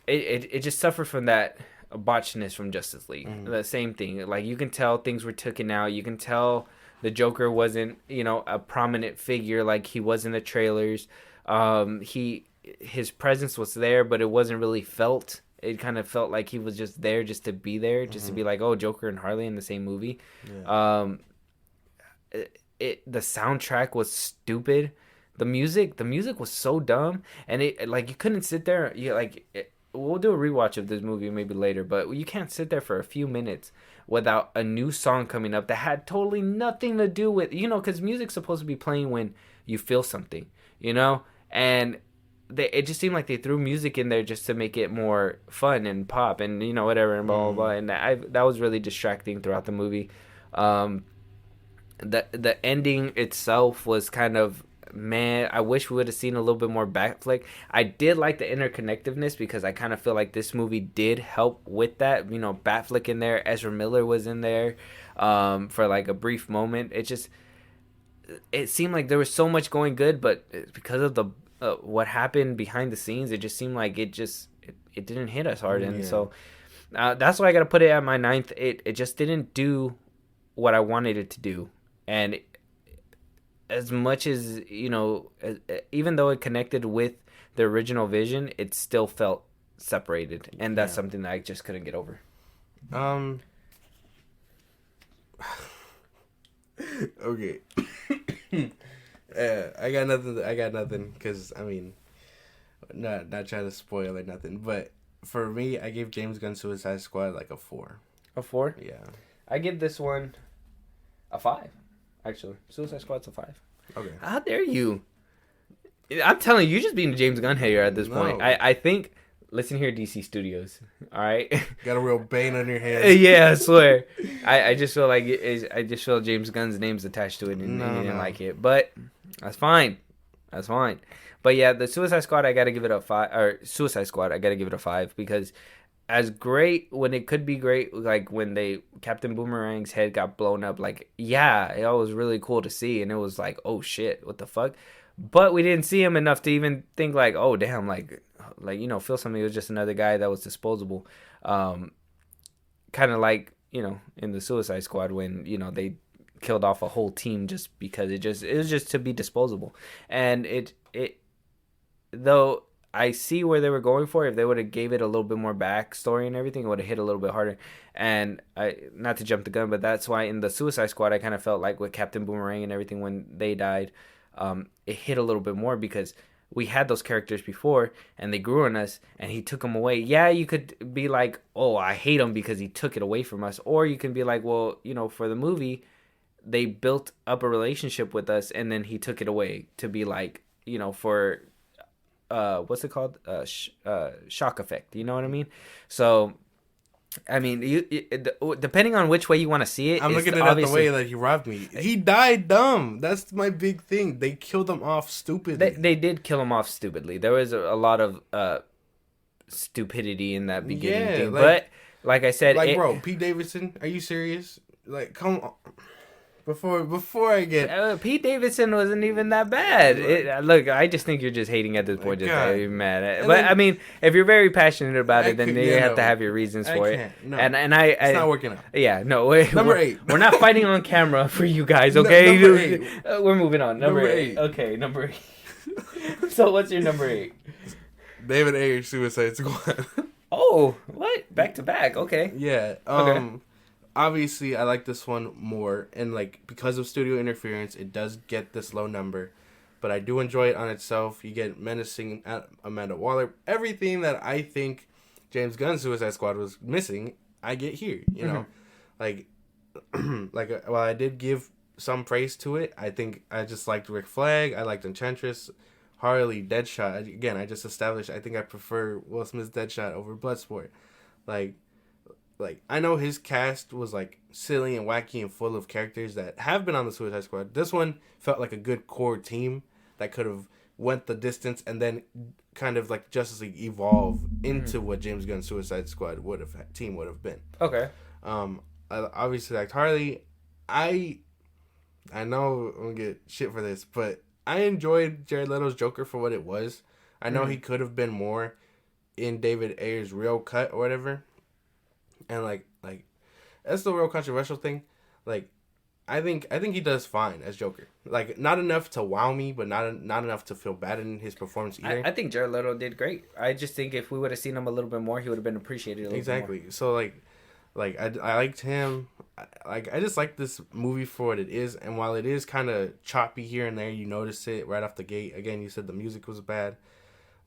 it just suffered from that botchedness from Justice League. The same thing. Like, you can tell things were taken out. You can tell the Joker wasn't, a prominent figure like he was in the trailers. His presence was there, but it wasn't really felt. It kind of felt like he was just there just to be there, just to be like, oh, Joker and Harley in the same movie. Yeah. The soundtrack was stupid. The music was so dumb, and it you couldn't sit there. We'll do a rewatch of this movie maybe later, but you can't sit there for a few minutes without a new song coming up that had totally nothing to do with, because music's supposed to be playing when you feel something, and it just seemed like they threw music in there just to make it more fun and pop and whatever and blah blah blah, and that was really distracting throughout the movie. The ending itself was kind of, man, I wish we would have seen a little bit more Batfleck. I did like the interconnectiveness because I kind of feel like this movie did help with that. Batfleck in there, Ezra Miller was in there for a brief moment. It seemed like there was so much going good, but because of the what happened behind the scenes, it just seemed like it didn't hit us hard. And so that's why I got to put it at my 9th. It just didn't do what I wanted it to do. And as much as, even though it connected with the original vision, it still felt separated. And that's something that I just couldn't get over. Okay. I got nothing. Because, not trying to spoil or nothing. But for me, I gave James Gunn Suicide Squad a 4. A 4? Yeah. I give this one a 5. Actually, Suicide Squad's a 5. Okay. How dare you? I'm telling you, you're just being a James Gunn hater at this point. I think. Listen here, DC Studios. All right. Got a real bane on your hand. Yeah, I swear. I just feel like I just feel James Gunn's name's attached to it, and you didn't like it. But that's fine. That's fine. But yeah, the Suicide Squad, I gotta give it a 5. Or Suicide Squad, I gotta give it a 5 because, as great when it could be great, when Captain Boomerang's head got blown up, it was really cool to see, and it was like, oh shit, what the fuck? But we didn't see him enough to even think oh damn, feel something. It was just another guy that was disposable. Kind of in the Suicide Squad when they killed off a whole team just because it was just to be disposable, and it though. I see where they were going for. If they would have gave it a little bit more backstory and everything, it would have hit a little bit harder. And not to jump the gun, but that's why in the Suicide Squad, I kind of felt like with Captain Boomerang and everything when they died, it hit a little bit more because we had those characters before and they grew on us and he took them away. Yeah, you could be like, oh, I hate him because he took it away from us. Or you can be like, well, for the movie, they built up a relationship with us and then he took it away to be for... what's it called? Shock effect. You know what I mean? So, depending on which way you want to see it. I'm looking at it the way that he robbed me. He died dumb. That's my big thing. They killed him off stupidly. They did kill him off stupidly. There was a lot of stupidity in that beginning thing. But, like I said... bro, Pete Davidson, are you serious? Come on. Before I get... Pete Davidson wasn't even that bad. Look, I just think you're just hating at this point. You're mad at it. But, if you're very passionate about it, then you have to have your reasons for it. No. And it's not working out. Yeah, no. Number 8. We're not fighting on camera for you guys, okay? Number 8. We're moving on. Number 8. Okay, number 8. So, what's your number 8? David Ayer, Suicide Squad. Oh, what? Back to back. Okay. Yeah. Okay. Obviously, I like this one more, and because of studio interference, it does get this low number. but I do enjoy it on itself. You get menacing Amanda Waller. Everything that I think James Gunn's Suicide Squad was missing, I get here. You know, like while I did give some praise to it, I think I just liked Rick Flag. I liked Enchantress, Harley, Deadshot. Again, I just established I think I prefer Will Smith's Deadshot over Bloodsport. Like I know his cast was like silly and wacky and full of characters that have been on the Suicide Squad. This one felt like a good core team that could have went the distance and then kind of like Justice League evolve into what James Gunn's Suicide Squad would have been. Okay. I obviously liked Harley. I know I'm gonna get shit for this, but I enjoyed Jared Leto's Joker for what it was. I know he could have been more in David Ayer's real cut or whatever. And like that's the real controversial thing. Like I think he does fine as Joker. Like not enough to wow me, but not enough to feel bad in his performance either. I think Jared Leto did great. I just think if we would have seen him a little bit more, he would have been appreciated a little bit more. So like I liked him. I just like this movie for what it is, and while it is kind of choppy here and there, you notice it right off the gate. Again, you said the music was bad.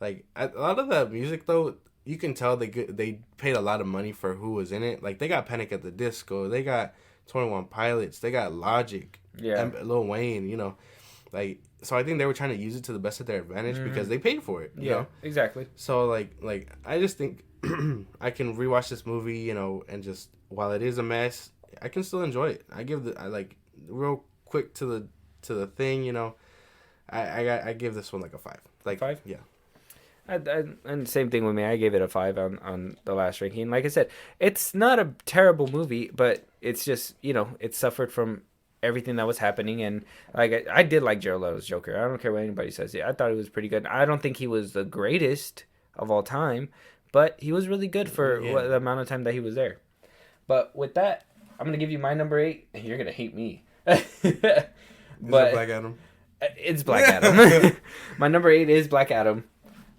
Like a lot of the music though, you can tell they paid a lot of money for who was in it. Like they got Panic at the Disco, they got 21 Pilots, they got Logic, Lil Wayne. You know, like so I think they were trying to use it to the best of their advantage because they paid for it. You know? Exactly. So like I just think I can rewatch this movie, you know, and just while it is a mess, I can still enjoy it. I like real quick to the thing, you know. I give this one like a 5. Like 5? Yeah. And same thing with me. I gave it a 5 on the last ranking. Like I said, it's not a terrible movie, but it's just, you know, it suffered from everything that was happening. And like I did like Jared Leto's Joker. I don't care what anybody says. I thought it was pretty good. I don't think he was the greatest of all time, but he was really good for the amount of time that he was there. But with that, I'm gonna give you my number 8, and you're gonna hate me. But is it Black Adam? It's Black Adam. My number 8 is Black Adam.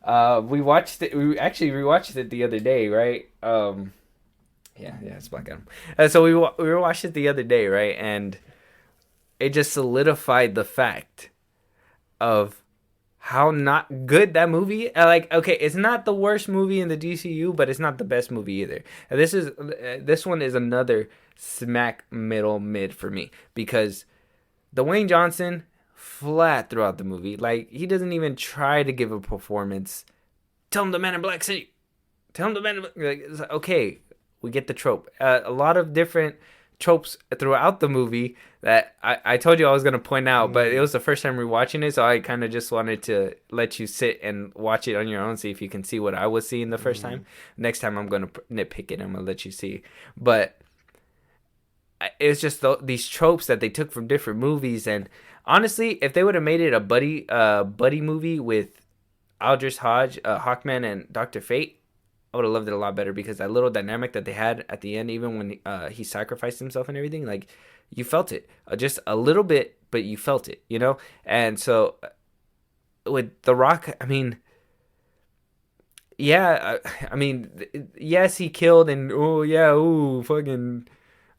We watched it. We actually rewatched it the other day, right? Yeah, it's Black Adam. So we watched it the other day, right? And it just solidified the fact of how not good that movie. Like, okay, it's not the worst movie in the DCU, but it's not the best movie either. And this one is another smack mid for me because Dwayne Johnson flat throughout the movie. Like, he doesn't even try to give a performance. Tell him the Man in Black City. Tell him the Man in Black. Like, it's like, okay, we get the trope. A lot of different tropes throughout the movie that I told you I was going to point out, but it was the first time rewatching it, so I kind of just wanted to let you sit and watch it on your own, see if you can see what I was seeing the first time. Next time I'm going to nitpick it. I'm going to let you see. But it's just these tropes that they took from different movies, and honestly, if they would have made it a buddy movie with Aldrich Hodge, Hawkman, and Dr. Fate, I would have loved it a lot better because that little dynamic that they had at the end, even when he sacrificed himself and everything, like, you felt it. Just a little bit, but you felt it, you know? And so with The Rock, I mean, yeah, I mean, yes, he killed and, fucking,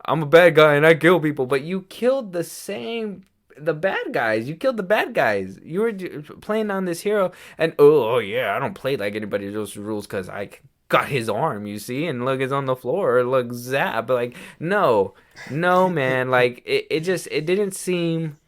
I'm a bad guy and I kill people, but you killed the bad guys. You killed the bad guys. You were playing on this hero, and I don't play like anybody else's rules because I got his arm, you see, and look, it's on the floor. Look, zap. But like, no, man. Like, it didn't seem.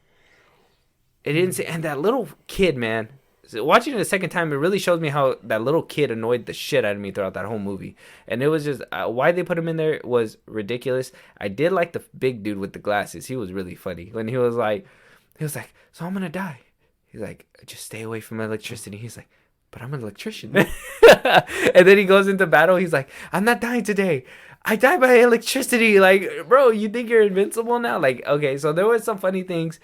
And that little kid, man. So watching it a second time, it really shows me how that little kid annoyed the shit out of me throughout that whole movie. And it was just why they put him in there was ridiculous. I did like the big dude with the glasses. He was really funny when he was like, so I'm gonna die. He's like, just stay away from electricity. He's like, but I'm an electrician. And then he goes into battle. He's like, I'm not dying today. I die by electricity. Like, bro, you think you're invincible now? Like, okay, so there was some funny things,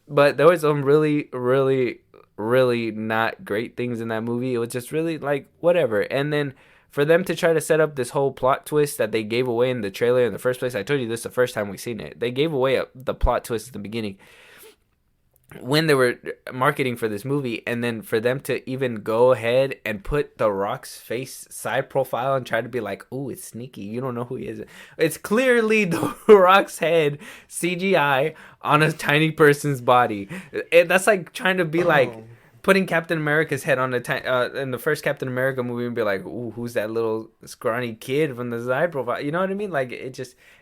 but there was some really, really, really not great things in that movie. It was just really like whatever. And then for them to try to set up this whole plot twist that they gave away in the trailer in the first place, I told you this the first time we seen it. They gave away the plot twist at the beginning. when they were marketing for this movie, and then for them to even go ahead and put The Rock's face side profile and try to be like, "Oh, it's sneaky. You don't know who he is." It's clearly The Rock's head CGI on a tiny person's body. That's like trying to be like putting Captain America's head on in the first Captain America movie and be like, "Ooh, who's that little scrawny kid from the side profile?" You know what I mean? Like it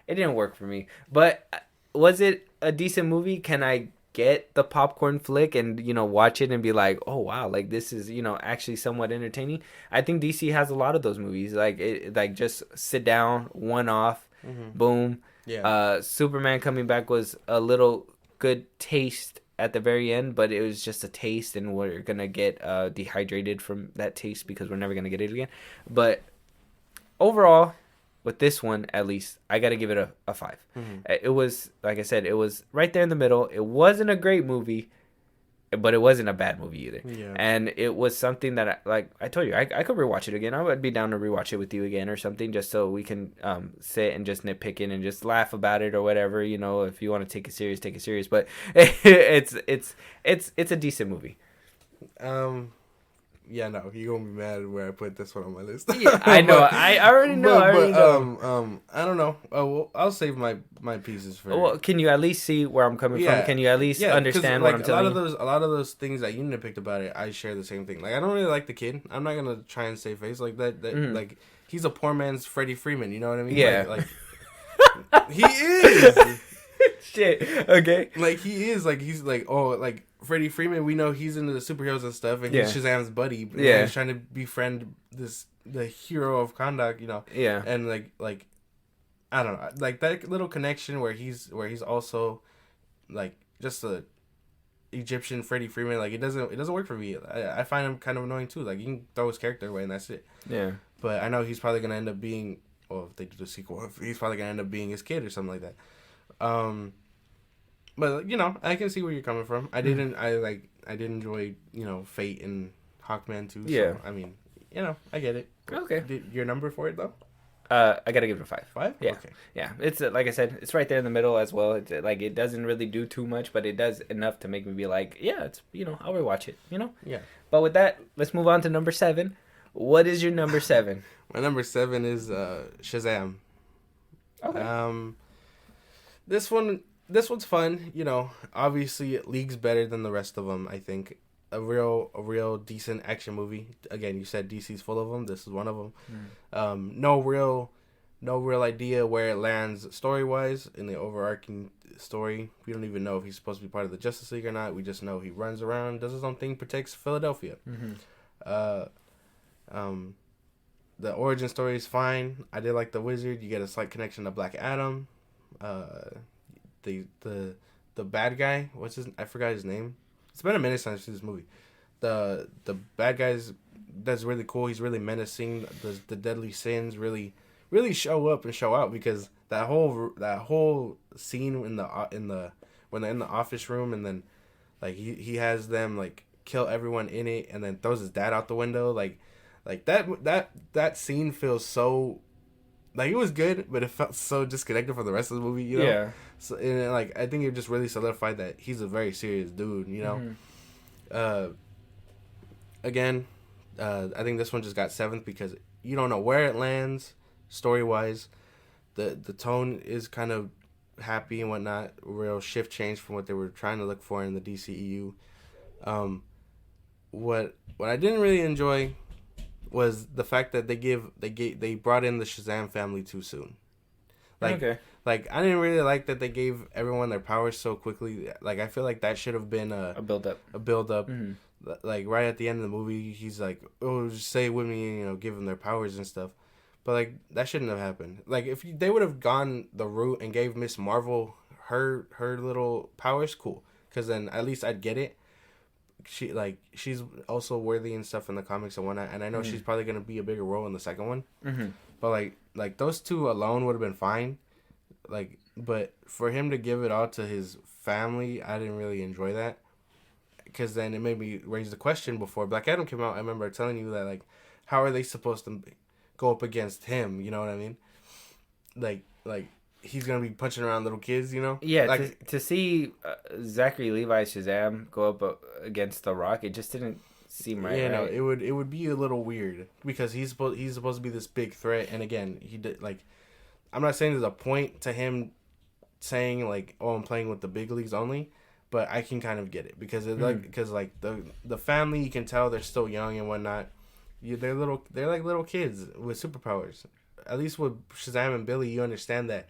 didn't work for me. But was it a decent movie? Can I get the popcorn flick and watch it and be like, oh wow, like this is actually somewhat entertaining? I think DC has a lot of those movies, like just sit down, one off, boom. Yeah. Superman coming back was a little good taste at the very end, but it was just a taste, and we're gonna get dehydrated from that taste because we're never gonna get it again. But overall, with this one, at least, I got to give it a 5. It was, like I said, it was right there in the middle. It wasn't a great movie, but it wasn't a bad movie either. Yeah. And it was something that, I told you, I could rewatch it again. I would be down to rewatch it with you again or something, just so we can sit and just nitpick it and just laugh about it or whatever. If you want to take it serious, take it serious. But it's a decent movie. Yeah, no, you're gonna be mad where I put this one on my list. Yeah, I know. I already know. I don't know. Well, I'll save my pieces for. Well, can you at least see where I'm coming from? Can you at least understand what I'm telling you? A lot of those things that you nitpicked about it, I share the same thing. Like, I don't really like the kid. I'm not gonna try and save face like that. Like, he's a poor man's Freddie Freeman. You know what I mean? Yeah. Like he is. Shit. Okay. Like he is. Like he's like like Freddie Freeman. We know he's into the superheroes and stuff, and he's Shazam's buddy. Yeah. He's trying to befriend the hero of conduct. Yeah. And like I don't know, like that little connection where he's also like just a Egyptian Freddie Freeman. Like it doesn't work for me. I find him kind of annoying too. Like you can throw his character away and that's it. Yeah. But I know he's probably gonna end up being, or if they do the sequel, he's probably gonna end up being his kid or something like that. But I can see where you're coming from. I did enjoy Fate and Hawkman too. Yeah. So, I mean, I get it. Okay. Your number for it though? I gotta give it a 5. 5? Yeah. Okay. Yeah. It's like I said, it's right there in the middle as well. It's like it doesn't really do too much, but it does enough to make me be like, yeah, it's I'll rewatch it. Yeah. But with that, let's move on to number 7. What is your number 7? My number 7 is Shazam. Okay. This one's fun. Obviously leagues better than the rest of them. I think a real decent action movie. Again, you said DC's full of them. This is one of them. No real idea where it lands story wise in the overarching story. We don't even know if he's supposed to be part of the Justice League or not. We just know he runs around, does his own thing, protects Philadelphia. The origin story is fine. I did like the Wizard. You get a slight connection to Black Adam. The bad guy, I forgot his name. It's been a minute since I've seen this movie. The bad guy's that's really cool. He's really menacing. The deadly sins really show up and show out, because that whole scene when they're in the office room, and then like he has them like kill everyone in it and then throws his dad out the window, like that scene feels so, like, it was good, but it felt so disconnected from the rest of the movie, Yeah. So, and like, I think it just really solidified that he's a very serious dude, Again, I think this one just got 7th because you don't know where it lands story wise. The tone is kind of happy and whatnot, real shift change from what they were trying to look for in the DCEU. What I didn't really enjoy was the fact that they brought in the Shazam family too soon. Like I didn't really like that they gave everyone their powers so quickly. Like, I feel like that should have been a build up. Mm-hmm. Like, right at the end of the movie, he's like, "Oh, just say it with me," give them their powers and stuff. But like, that shouldn't have happened. Like, if they would have gone the route and gave Miss Marvel her little powers, cool. Because then at least I'd get it. She's also worthy and stuff in the comics and whatnot, and I know she's probably gonna be a bigger role in the second one. Mm-hmm. But like those two alone would have been fine. Like, but for him to give it all to his family, I didn't really enjoy that. Because then it made me raise the question before Black Adam came out. I remember telling you that, like, how are they supposed to go up against him? You know what I mean? Like he's gonna be punching around little kids, you know? Yeah, Like to see Zachary Levi Shazam go up against The Rock, it just didn't seem right. yeah, right? no, it would be a little weird because he's supposed to be this big threat, and again, he did like. I'm not saying there's a point to him saying like, "Oh, I'm playing with the big leagues only," but I can kind of get it because like the family, you can tell they're still young and whatnot. They're like little kids with superpowers. At least with Shazam and Billy, you understand that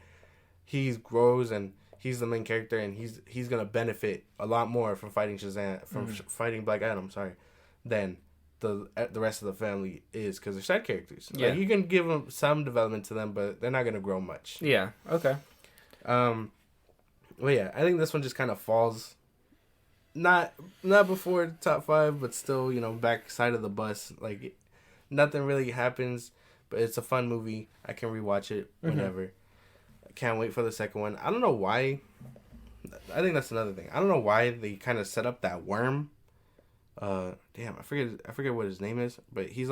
he grows and he's the main character and he's gonna benefit a lot more from fighting Shazam fighting Black Adam. Sorry, than the rest of the family is because they're side characters. Yeah, like, you can give them some development to them, but they're not gonna grow much. Yeah. Okay. Well, yeah, I think this one just kind of falls. Not before top 5, but still, back side of the bus. Like, nothing really happens, but it's a fun movie. I can rewatch it whenever. I can't wait for the second one. I don't know why. I think that's another thing. I don't know why they kind of set up that worm. Damn, I forget what his name is, but he's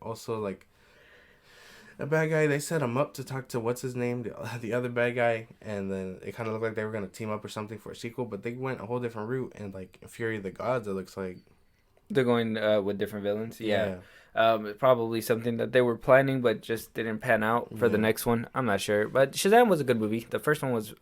also like a bad guy. They set him up to talk to what's his name, the other bad guy, and then it kind of looked like they were gonna team up or something for a sequel, but they went a whole different route. And like Fury of the Gods, it looks like they're going with different villains. Yeah. Probably something that they were planning, but just didn't pan out for the next one. I'm not sure, but Shazam was a good movie. The first one was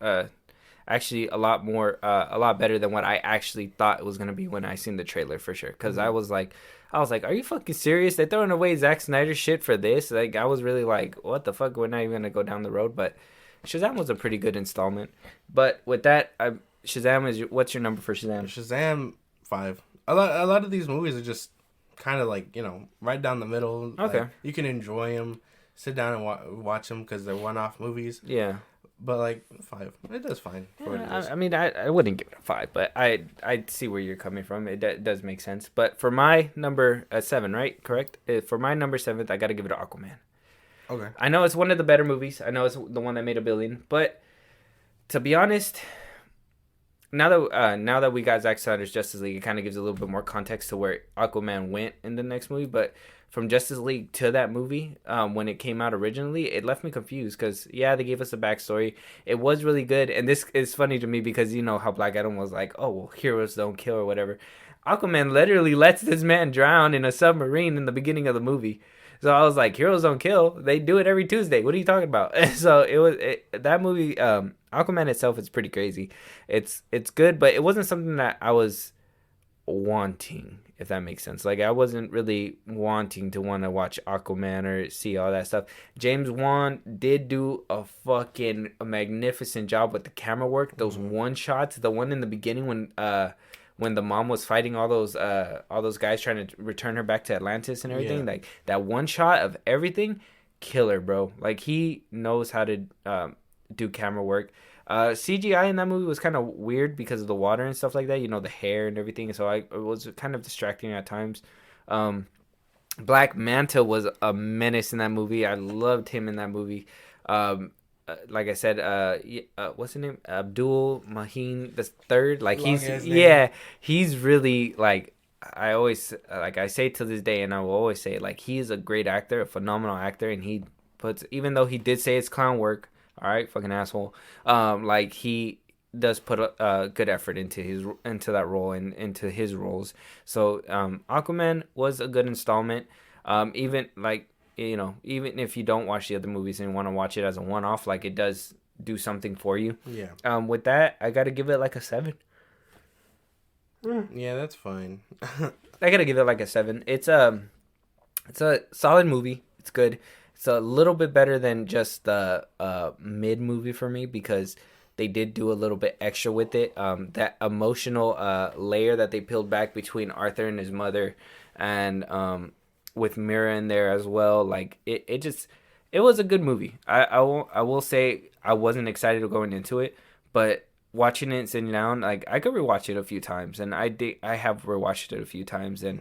actually a lot better than what I actually thought it was gonna be when I seen the trailer, for sure. Because I was like, are you fucking serious? They're throwing away Zack Snyder shit for this? Like, I was really like, what the fuck? We're not even gonna go down the road. But Shazam was a pretty good installment. But with that, Shazam what's your number for Shazam? Shazam 5. A lot of these movies are just kind of like, right down the middle. Okay. Like, you can enjoy them, sit down and watch them because they're one-off movies. Yeah. But like 5, it does fine. I mean, I wouldn't give it a 5, but I see where you're coming from. It does make sense. But for my number 7, right? Correct. For my number 7th, I got to give it to Aquaman. Okay. I know it's one of the better movies. I know it's the one that made $1 billion. But to be honest, now that we got Zack Snyder's Justice League, it kind of gives a little bit more context to where Aquaman went in the next movie. But from Justice League to that movie, when it came out originally, it left me confused because, yeah, they gave us a backstory. It was really good. And this is funny to me because you know how Black Adam was like, oh, well, heroes don't kill or whatever. Aquaman literally lets this man drown in a submarine in the beginning of the movie. So I was like, heroes don't kill. They do it every Tuesday. What are you talking about? So that movie, Aquaman itself is pretty crazy. It's good, but it wasn't something that I was wanting, if that makes sense. Like, I wasn't really wanting to want to watch Aquaman or see all that stuff. James Wan did do a fucking magnificent job with the camera work. Those one shots, the one in the beginning when the mom was fighting all those guys trying to return her back to Atlantis and everything, like that one shot of everything, killer, bro. Like, he knows how to do camera work. CGI in that movie was kind of weird because of the water and stuff like that, the hair and everything, so it was kind of distracting at times. Black Manta was a menace in that movie. I loved him in that movie. Like I said, what's his name? Abdul Mahin the Third. Like, he's really, like, I always, like I say to this day, and I will always say, like, he is a great actor, a phenomenal actor, and he puts, even though he did say it's clown work, all right, fucking asshole, like, he does put a good effort into that role and into his roles. So Aquaman was a good installment. Even like, even if you don't watch the other movies and want to watch it as a one-off, like, it does do something for you. Yeah. With that, I gotta give it like a 7. Yeah, that's fine. I gotta give it like a 7. It's a solid movie. It's good. It's a little bit better than just the mid movie for me because they did do a little bit extra with it. That emotional layer that they peeled back between Arthur and his mother, and with Mira in there as well. Like, it was a good movie. I will say I wasn't excited going into it, but watching it and sitting down, like, I could rewatch it a few times, and I have rewatched it a few times, and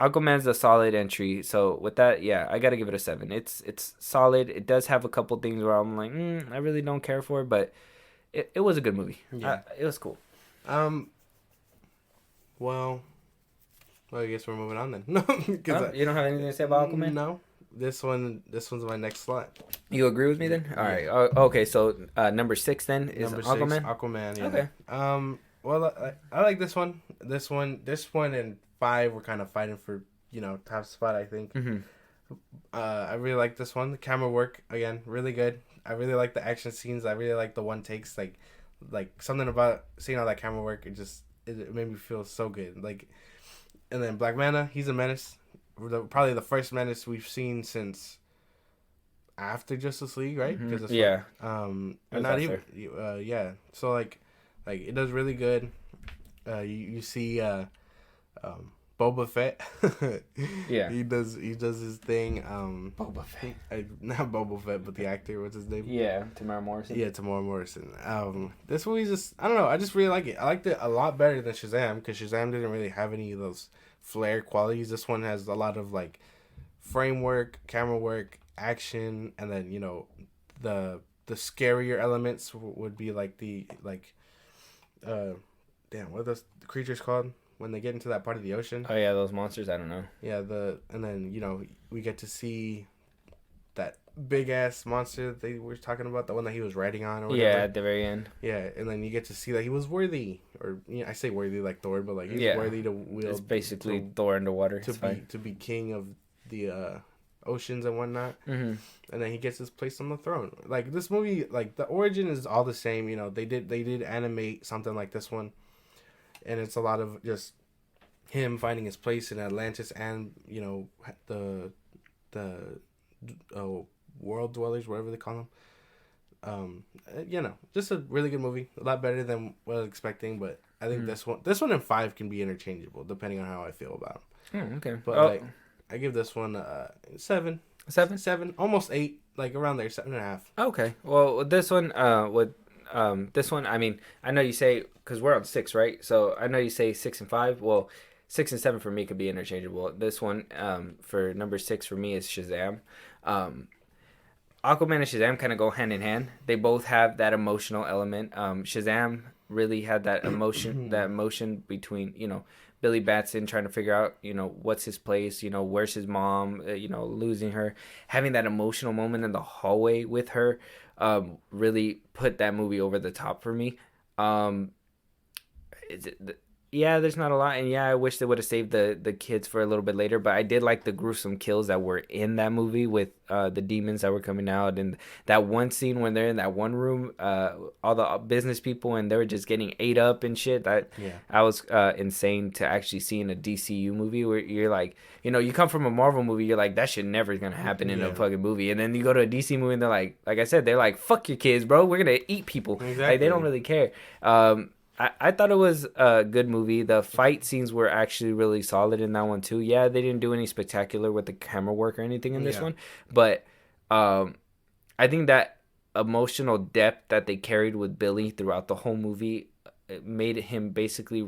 Aquaman's a solid entry. So with that, yeah, I gotta give it a 7. It's solid. It does have a couple things where I'm like, I really don't care for it, but it was a good movie. Yeah. It was cool. Well, I guess we're moving on then. No, you don't have anything to say about Aquaman? No. this one's my next slot. You agree with me then? All right. Okay. So number 6 then is Number Aquaman. 6, Aquaman. Yeah. Okay. Well, I like this one. This one and 5 were kind of fighting for top spot. I think. Mm-hmm. I really like this one. The camera work again, really good. I really like the action scenes. I really like the one takes. Like something about seeing all that camera work. It made me feel so good. Like, and then Black Manta, he's a menace. Probably the first menace we've seen since after Justice League, right? Mm-hmm. Yeah. Not even. Yeah. So like it does really good. You see, Boba Fett. Yeah. He does his thing. Boba Fett. Not Boba Fett, but the actor. What's his name? Yeah, Tamara Morrison. Yeah, Tamara Morrison. This movie I don't know. I just really like it. I liked it a lot better than Shazam because Shazam didn't really have any of those flair qualities. This one has a lot of like framework, camera work, action, and then the scarier elements would be like what are those creatures called when they get into that part of the ocean? Oh yeah, those monsters. I don't know. Yeah, and then we get to see that big ass monster that they were talking about, the one that he was riding on or whatever. Yeah, at the very end. Yeah, and then you get to see that he was worthy, or I say worthy like Thor, but like he's worthy to wield. It's basically Thor underwater. To be king of the oceans and whatnot. Mm-hmm. And then he gets his place on the throne. Like this movie, like the origin is all the same. They did animate something like this one, and it's a lot of just him finding his place in Atlantis and the world dwellers, whatever they call them. Just a really good movie. A lot better than what I was expecting, but I think this one and 5 can be interchangeable depending on how I feel about them. Okay. But I give this one 7. 7? 7, almost 8, like around there, 7.5. Okay. Well, this one, I mean, I know you say, because we're on 6, right? So I know you say 6 and 5. Well, 6 and 7 for me could be interchangeable. This one, for number 6 for me is Shazam. Aquaman and Shazam kind of go hand in hand. They both have that emotional element. Shazam really had that emotion between, Billy Batson trying to figure out, what's his place, where's his mom, losing her. Having that emotional moment in the hallway with her really put that movie over the top for me. There's not a lot, and I wish they would have saved the kids for a little bit later, but I did like the gruesome kills that were in that movie with the demons that were coming out, and that one scene when they're in that one room, all the business people, and they were just getting ate up and shit. I was insane to actually see in a DCU movie where you're like, you come from a Marvel movie, you're like, that shit never is gonna happen in a fucking movie, and then you go to a DC movie and they're like I said, they're like, fuck your kids, bro, we're gonna eat people. Exactly. Like, they don't really care. I thought it was a good movie. The fight scenes were actually really solid in that one too. Yeah, they didn't do any spectacular with the camera work or anything in this one, but I think that emotional depth that they carried with Billy throughout the whole movie, it made him basically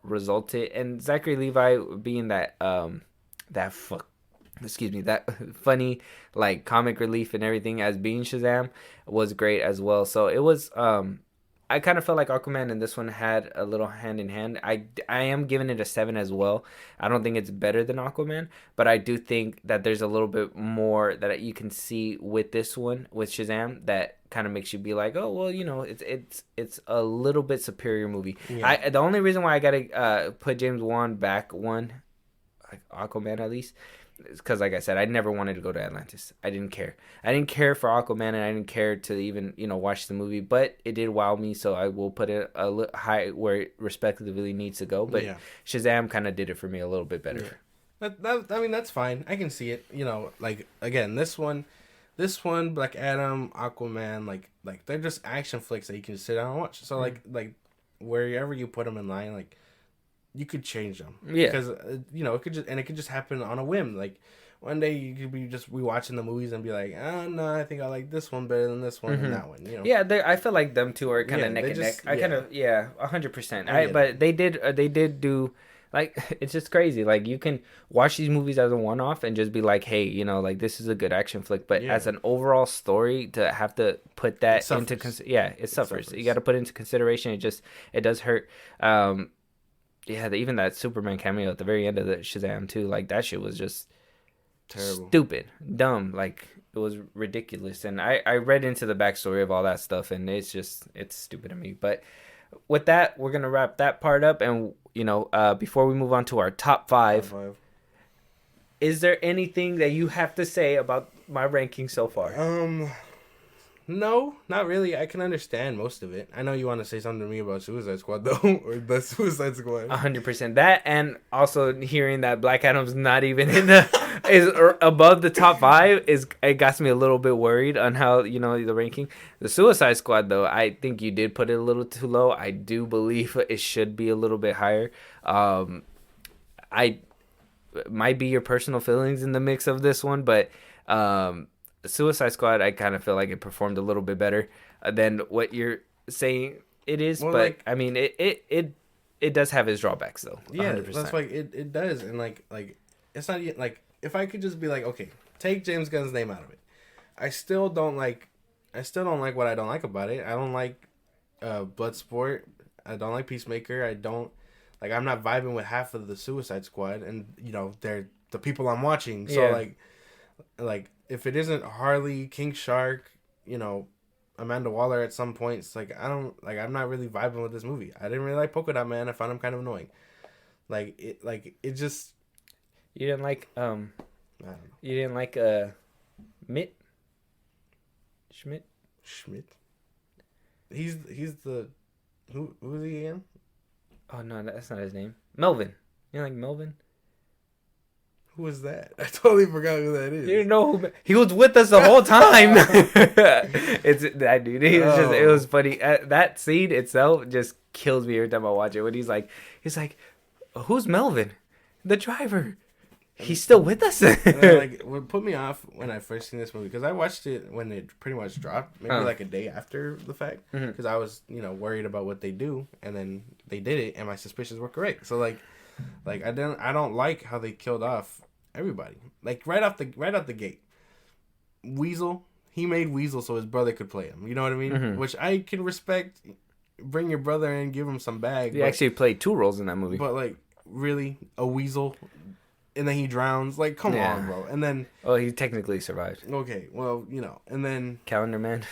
resulted, and Zachary Levi being that funny, like, comic relief and everything as being Shazam was great as well. So it was I kind of felt like Aquaman and this one had a little hand in hand. I am giving it a 7 as well. I don't think it's better than Aquaman, but I do think that there's a little bit more that you can see with this one, with Shazam, that kind of makes you be like, oh, well, it's a little bit superior movie. Yeah. The only reason why I gotta put James Wan back one, like Aquaman at least, because, like I said, I never wanted to go to Atlantis. I didn't care. I didn't care for Aquaman, and I didn't care to even, watch the movie. But it did wow me, so I will put it a high where it respectively needs to go. But Shazam kind of did it for me a little bit better. Yeah. I mean, that's fine. I can see it. Like, again, this one, Black Adam, Aquaman, like they're just action flicks that you can sit down and watch. So, like wherever you put them in line, like, you could change them. Yeah. Because, it could just happen on a whim. Like, one day you could be just rewatching the movies and be like, oh, no, I think I like this one better than this one and that one, Yeah, I feel like them two are kind of neck and neck. I kind of, 100%. But they did do, like, it's just crazy. Like, you can watch these movies as a one-off and just be like, hey, like, this is a good action flick. But as an overall story, to have to put that into, it suffers. You got to put it into consideration. It does hurt. Even that Superman cameo at the very end of the Shazam too, like, that shit was just Terrible. stupid, dumb. Like, it was ridiculous. And I read into the backstory of all that stuff, and it's stupid to me. But with that, we're gonna wrap that part up. And before we move on to our top five, is there anything that you have to say about my ranking so far? No, not really. I can understand most of it. I know you want to say something to me about Suicide Squad, though, or the Suicide Squad. 100%. That, and also hearing that Black Adam's not even is above the top 5 it got me a little bit worried on how the ranking. The Suicide Squad, though, I think you did put it a little too low. I do believe it should be a little bit higher. I might be your personal feelings in the mix of this one, but Suicide Squad, I kind of feel like it performed a little bit better than what you're saying it is. Well, but like, I mean, it does have its drawbacks, though. 100%. Yeah, that's like it does, and like it's not like, if I could just be like, okay, take James Gunn's name out of it, I still don't like what I don't like about it. I don't like Bloodsport. I don't like Peacemaker. I'm not vibing with half of the Suicide Squad, and they're the people I'm watching. So like if it isn't Harley, King Shark, Amanda Waller at some points, I'm not really vibing with this movie. I didn't really like Polka Dot Man. I found him kind of annoying. It just. You didn't like I don't know. You didn't like Schmidt. He's the who is he again? Oh no, that's not his name. Melvin. You like Melvin? Who is that? I totally forgot who that is. You didn't know who he was with us the whole time. It's that dude. It was funny. That scene itself just kills me every time I watch it. When he's like, who's Melvin? The driver. He's still with us. What put me off when I first seen this movie, because I watched it when it pretty much dropped, maybe like a day after the fact, because I was worried about what they do, and then they did it, and my suspicions were correct. So I don't like how they killed off everybody. Like right out the gate, Weasel, he made Weasel so his brother could play him. You know what I mean? Mm-hmm. Which I can respect. Bring your brother in, give him some bag. He actually played 2 roles in that movie. But really, a Weasel. And then he drowns. Come on, bro. And then... Oh, he technically survived. Okay, well, and then... Calendar Man.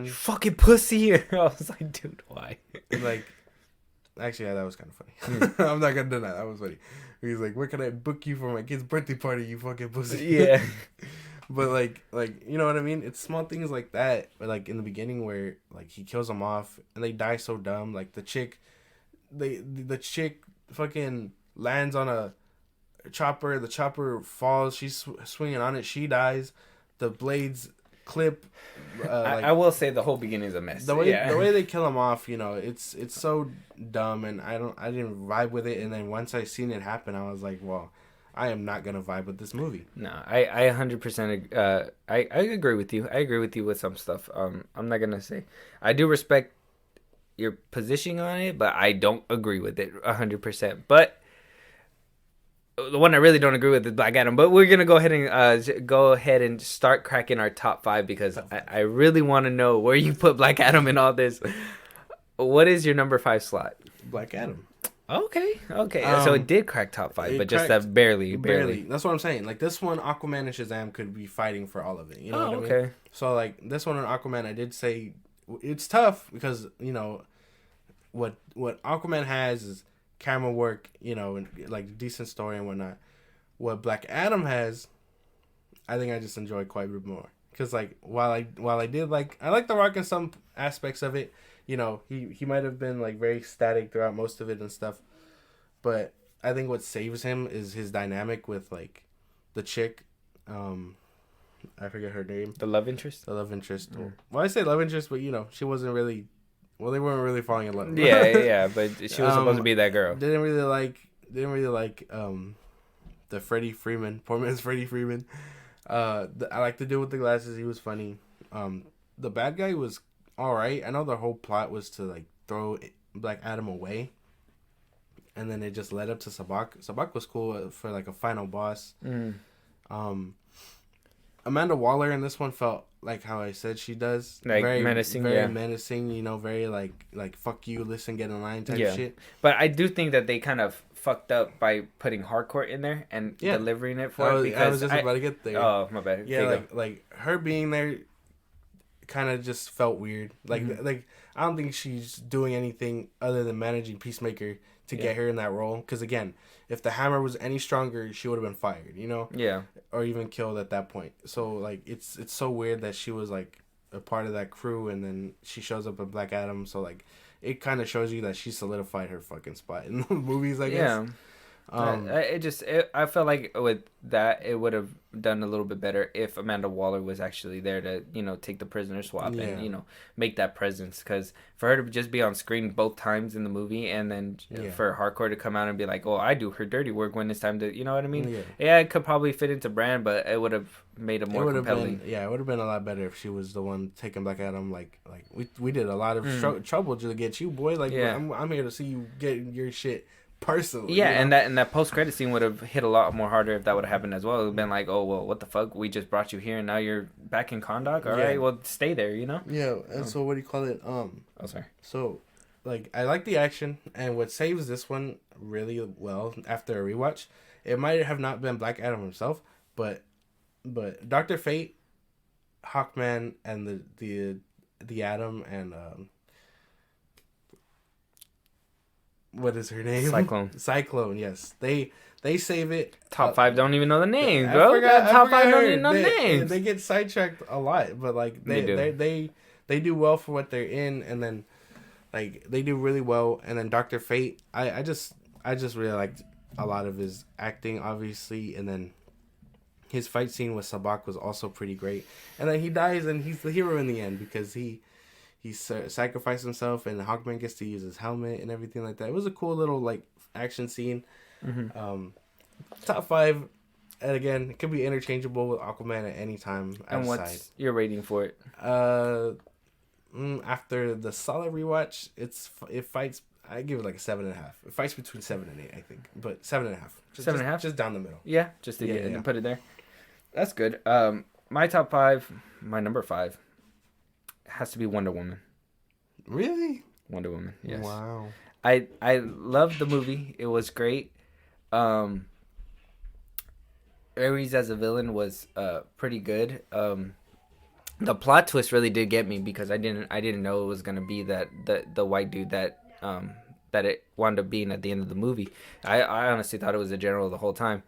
You fucking pussy. I was like, dude, why? Actually, yeah, that was kind of funny. I'm not gonna deny that. That was funny. He's like, where can I book you for my kid's birthday party, you fucking pussy? Yeah. But, you know what I mean? It's small things like that. But, in the beginning where, he kills them off, and they die so dumb. The chick... The chick fucking lands on a... chopper. The chopper falls. She's swinging on it. She dies. The blades clip. I will say the whole beginning is a mess. The way they kill him off, it's so dumb, and I didn't vibe with it. And then once I seen it happen, I was like, well, I am not gonna vibe with this movie. No, I 100%. I agree with you. I agree with you with some stuff. I'm not gonna say I do respect your positioning on it, but I don't agree with it 100%. But the one I really don't agree with is Black Adam. But we're gonna go ahead and start cracking our top 5, because I really want to know where you put Black Adam in all this. What is your number 5 slot? Black Adam. Okay. So it did crack top 5, but just that barely. That's what I'm saying. This one, Aquaman and Shazam could be fighting for all of it. You know what I mean? Okay. So this one on Aquaman, I did say it's tough because what Aquaman has is camera work, and decent story and whatnot. What Black Adam has, I think I just enjoy quite a bit more. Because while I did I like The Rock in some aspects of it. He might have been very static throughout most of it and stuff. But I think what saves him is his dynamic with the chick. I forget her name. The love interest. Mm. Well, I say love interest, but she wasn't really. Well, they weren't really falling in love. Yeah, but she was supposed to be that girl. Didn't really like the Freddie Freeman, poor man's Freddie Freeman. I like the dude with the glasses. He was funny. The bad guy was all right. I know the whole plot was to throw Black Adam away, and then it just led up to Sabak. Sabak was cool for a final boss. Mm. Amanda Waller in this one felt like how I said she does, very menacing, very menacing. Very fuck you, listen, get in line type shit. But I do think that they kind of fucked up by putting hardcore in there and delivering it for it. Because I was just about to get there. Oh, my bad. Yeah, like her being there kind of just felt weird. Like I don't think she's doing anything other than managing Peacemaker to get her in that role. Because again, if the hammer was any stronger, she would have been fired. You know? Yeah. Or even killed at that point. So like it's so weird that she was like a part of that crew, and then she shows up at Black Adam. So like it kind of shows you that she solidified her fucking spot in the movies. I guess. Yeah. I felt like with that it would have done a little bit better if Amanda Waller was actually there to, you know, take the prisoner swap and, you know, make that presence. Because for her to just be on screen both times in the movie, and then for Hardcore to come out and be like, oh, I do her dirty work when it's time to, you know what I mean? Yeah, it could probably fit into Brand, but it would have made it more compelling. It would have been a lot better if she was the one taking Black Adam. Like we did a lot of trouble to get you, boy. Like I'm here to see you get your shit personally. Yeah, you know? and that post credit scene would have hit a lot more harder if that would have happened as well. It would have been like, oh well, what the fuck? We just brought you here and now you're back in Kahndaq. All right, well stay there, you know. Yeah, and so what do you call it? Oh, sorry. So, like, I like the action, and what saves this one really well after a rewatch, it might have not been Black Adam himself, but Dr. Fate, Hawkman, and the Atom and what is her name? Cyclone, yes. They save it. Top 5 don't even know the names, bro. Top 5 don't even know the names. They get sidetracked a lot, but like they do well for what they're in, and then like they do really well. And then Dr. Fate, I just really liked a lot of his acting, obviously, and then his fight scene with Sabak was also pretty great. And then he dies, and he's the hero in the end because he sacrificed himself, and Hawkman gets to use his helmet and everything like that. It was a cool little like action scene. Top 5, and again, it could be interchangeable with Aquaman at any time. And what's your rating for it? After the solid rewatch, it fights. I give it like a 7.5. It fights between 7 and 8, I think, but 7.5. 7.5, just down the middle. Yeah, just to get it and put it there. That's good. My top 5, my number 5. Has to be Wonder Woman. Really? Wonder Woman, yes. Wow. I loved the movie. It was great. Ares as a villain was pretty good. The plot twist really did get me because I didn't know it was gonna be that the white dude that it wound up being at the end of the movie. I honestly thought it was the general the whole time.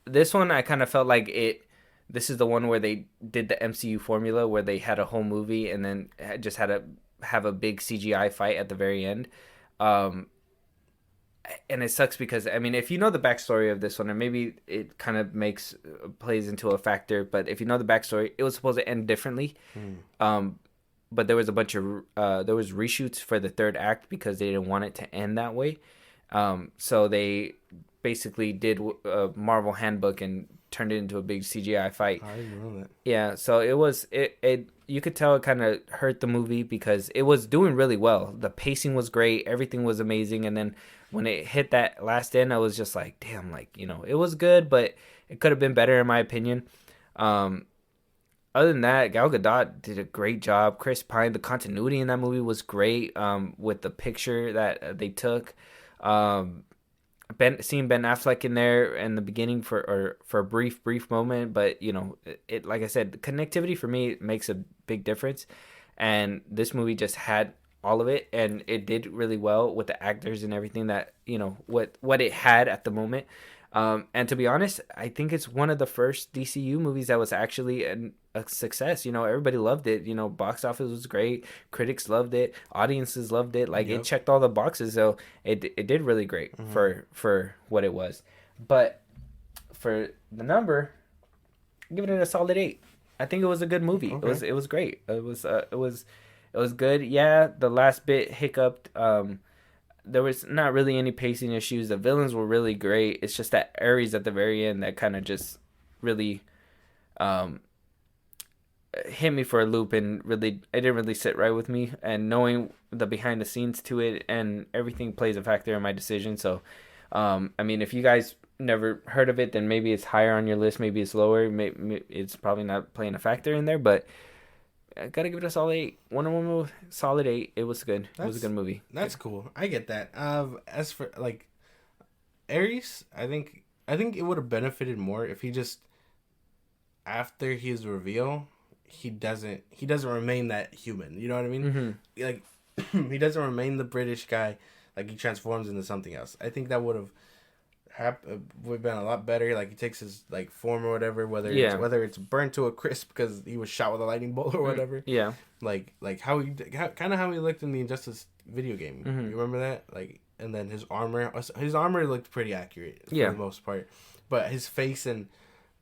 This one I kind of felt like it. This is the one where they did the MCU formula where they had a whole movie and then just had to have a big CGI fight at the very end. And it sucks because, I mean, if you know the backstory of this one, and maybe it kind of plays into a factor, but if you know the backstory, it was supposed to end differently. But there was a bunch of, there was reshoots for the third act because they didn't want it to end that way. So they basically did a Marvel handbook and turned it into a big CGI fight. I didn't know that. Yeah, so it you could tell it kind of hurt the movie because it was doing really well. The pacing was great, everything was amazing, and then when it hit that last end, I was just like, damn, like, you know, it was good, but it could have been better in my opinion. Other than that, Gal Gadot did a great job. Chris Pine, the continuity in that movie was great. With the picture that they took. Seeing Ben Affleck in there in the beginning for a brief moment, but you know, it like I said, the connectivity for me makes a big difference, and this movie just had all of it, and it did really well with the actors and everything that, you know, what it had at the moment. And to be honest, I think it's one of the first DCU movies that was actually a success. You know, everybody loved it. You know, box office was great. Critics loved it. Audiences loved it. Like, it checked all the boxes. So it did really great for what it was. But for the number, I'm giving it a solid 8. I think it was a good movie. Okay. It was great. It was good. Yeah, the last bit hiccuped. There was not really any pacing issues. The villains were really great. It's just that Ares at the very end that kind of just really hit me for a loop, and really, it didn't really sit right with me. And knowing the behind the scenes to it and everything plays a factor in my decision. So, I mean, if you guys never heard of it, then maybe it's higher on your list. Maybe it's lower. Maybe it's probably not playing a factor in there, but I gotta give it a solid 8. Wonder Woman, solid 8. It was good. It was a good movie. That's cool. I get that. As for like Ares, I think it would have benefited more if he just, after his reveal, he doesn't remain that human. You know what I mean? Mm-hmm. Like he doesn't remain the British guy. Like he transforms into something else. I think that would have been a lot better. Like he takes his like form or whatever, whether it's burnt to a crisp because he was shot with a lightning bolt or whatever. Yeah. Like how he looked in the Injustice video game. Mm-hmm. You remember that? Like, and then his armor looked pretty accurate for the most part, but his face and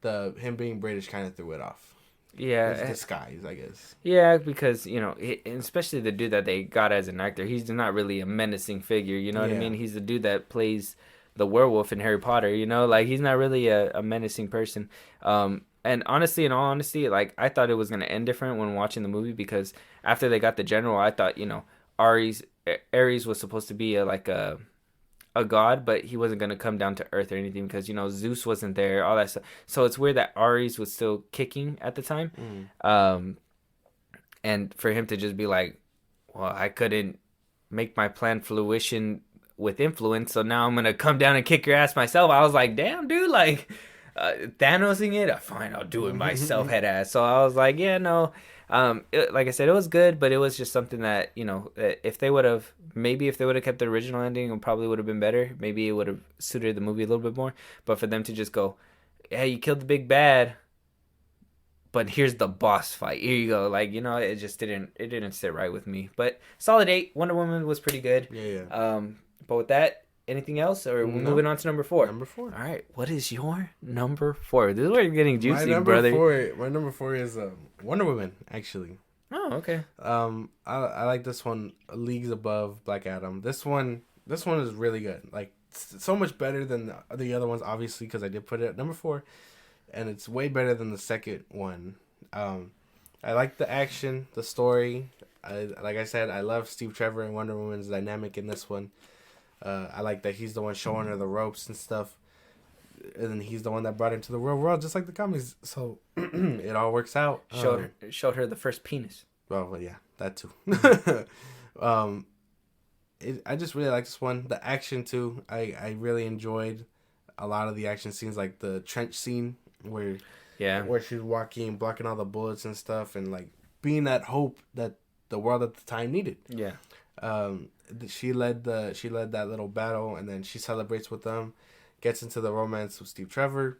him being British kind of threw it off. Yeah, his disguise, I guess. Yeah, because especially the dude that they got as an actor, he's not really a menacing figure. You know what I mean? He's the dude that plays the werewolf in Harry Potter. You know, like he's not really a menacing person. And honestly, in all honesty, like I thought it was gonna end different when watching the movie because after they got the general, I thought Ares was supposed to be a god, but he wasn't gonna come down to earth or anything because Zeus wasn't there, all that stuff. So it's weird that Ares was still kicking at the time, and for him to just be like, "Well, I couldn't make my plan fruition with influence, so now I'm gonna come down and kick your ass myself." I was like, "Damn, dude!" Like Thanosing it, fine, I'll do it myself, head ass. So I was like, "Yeah, no." Like I said, it was good, but it was just something that if they would have kept the original ending, it probably would have been better. Maybe it would have suited the movie a little bit more. But for them to just go, "Hey, you killed the big bad, but here's the boss fight. Here you go." Like it just didn't sit right with me. But solid 8. Wonder Woman was pretty good. Yeah. But with that. Anything else, or we're moving on to number 4? Number 4. All right. What is your number 4? This is where you're getting juicy, brother. My number 4 is Wonder Woman. Actually. Oh, okay. I like this one leagues above Black Adam. This one is really good. Like so much better than the other ones, obviously, because I did put it at number 4, and it's way better than the second one. I like the action, the story. Like I said, I love Steve Trevor and Wonder Woman's dynamic in this one. I like that he's the one showing her the ropes and stuff, and then he's the one that brought her into the real world, just like the comics. So it all works out. Showed her the first penis. Well, yeah, that too. I just really like this one. The action too. I really enjoyed a lot of the action scenes, like the trench scene where she's walking, blocking all the bullets and stuff, and like being that hope that the world at the time needed. Yeah. She led that little battle, and then she celebrates with them, gets into the romance with Steve Trevor.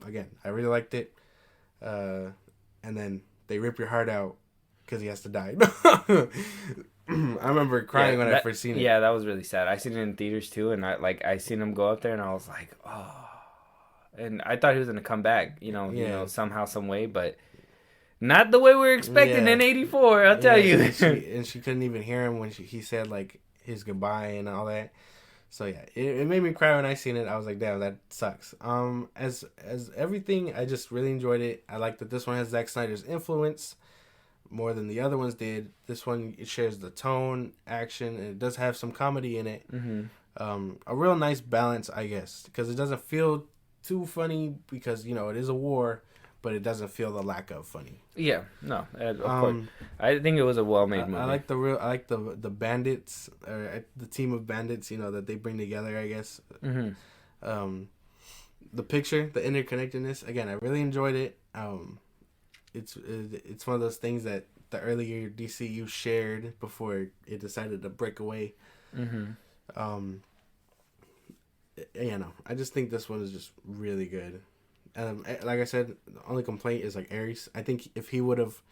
Again, I really liked it. And then they rip your heart out because he has to die. I remember crying when I first seen it. Yeah, that was really sad. I seen it in theaters too, and I seen him go up there, and I was like, oh. And I thought he was gonna come back, somehow, some way, but. Not the way we were expecting in '84, I'll tell you. And she couldn't even hear him when he said like his goodbye and all that. So yeah, it made me cry when I seen it. I was like, damn, that sucks. As everything, I just really enjoyed it. I like that this one has Zack Snyder's influence more than the other ones did. This one, it shares the tone, action, and it does have some comedy in it. Mm-hmm. A real nice balance, I guess, because it doesn't feel too funny because it is a war. But it doesn't feel the lack of funny. Yeah, no, of course. I think it was a well-made movie. I like the bandits, or the team of bandits, that they bring together, I guess. Mm-hmm. The picture, the interconnectedness. Again, I really enjoyed it. It's one of those things that the earlier DCEU shared before it decided to break away. Mm-hmm. I just think this one is just really good. Like I said, the only complaint is like Ares. I think if he would have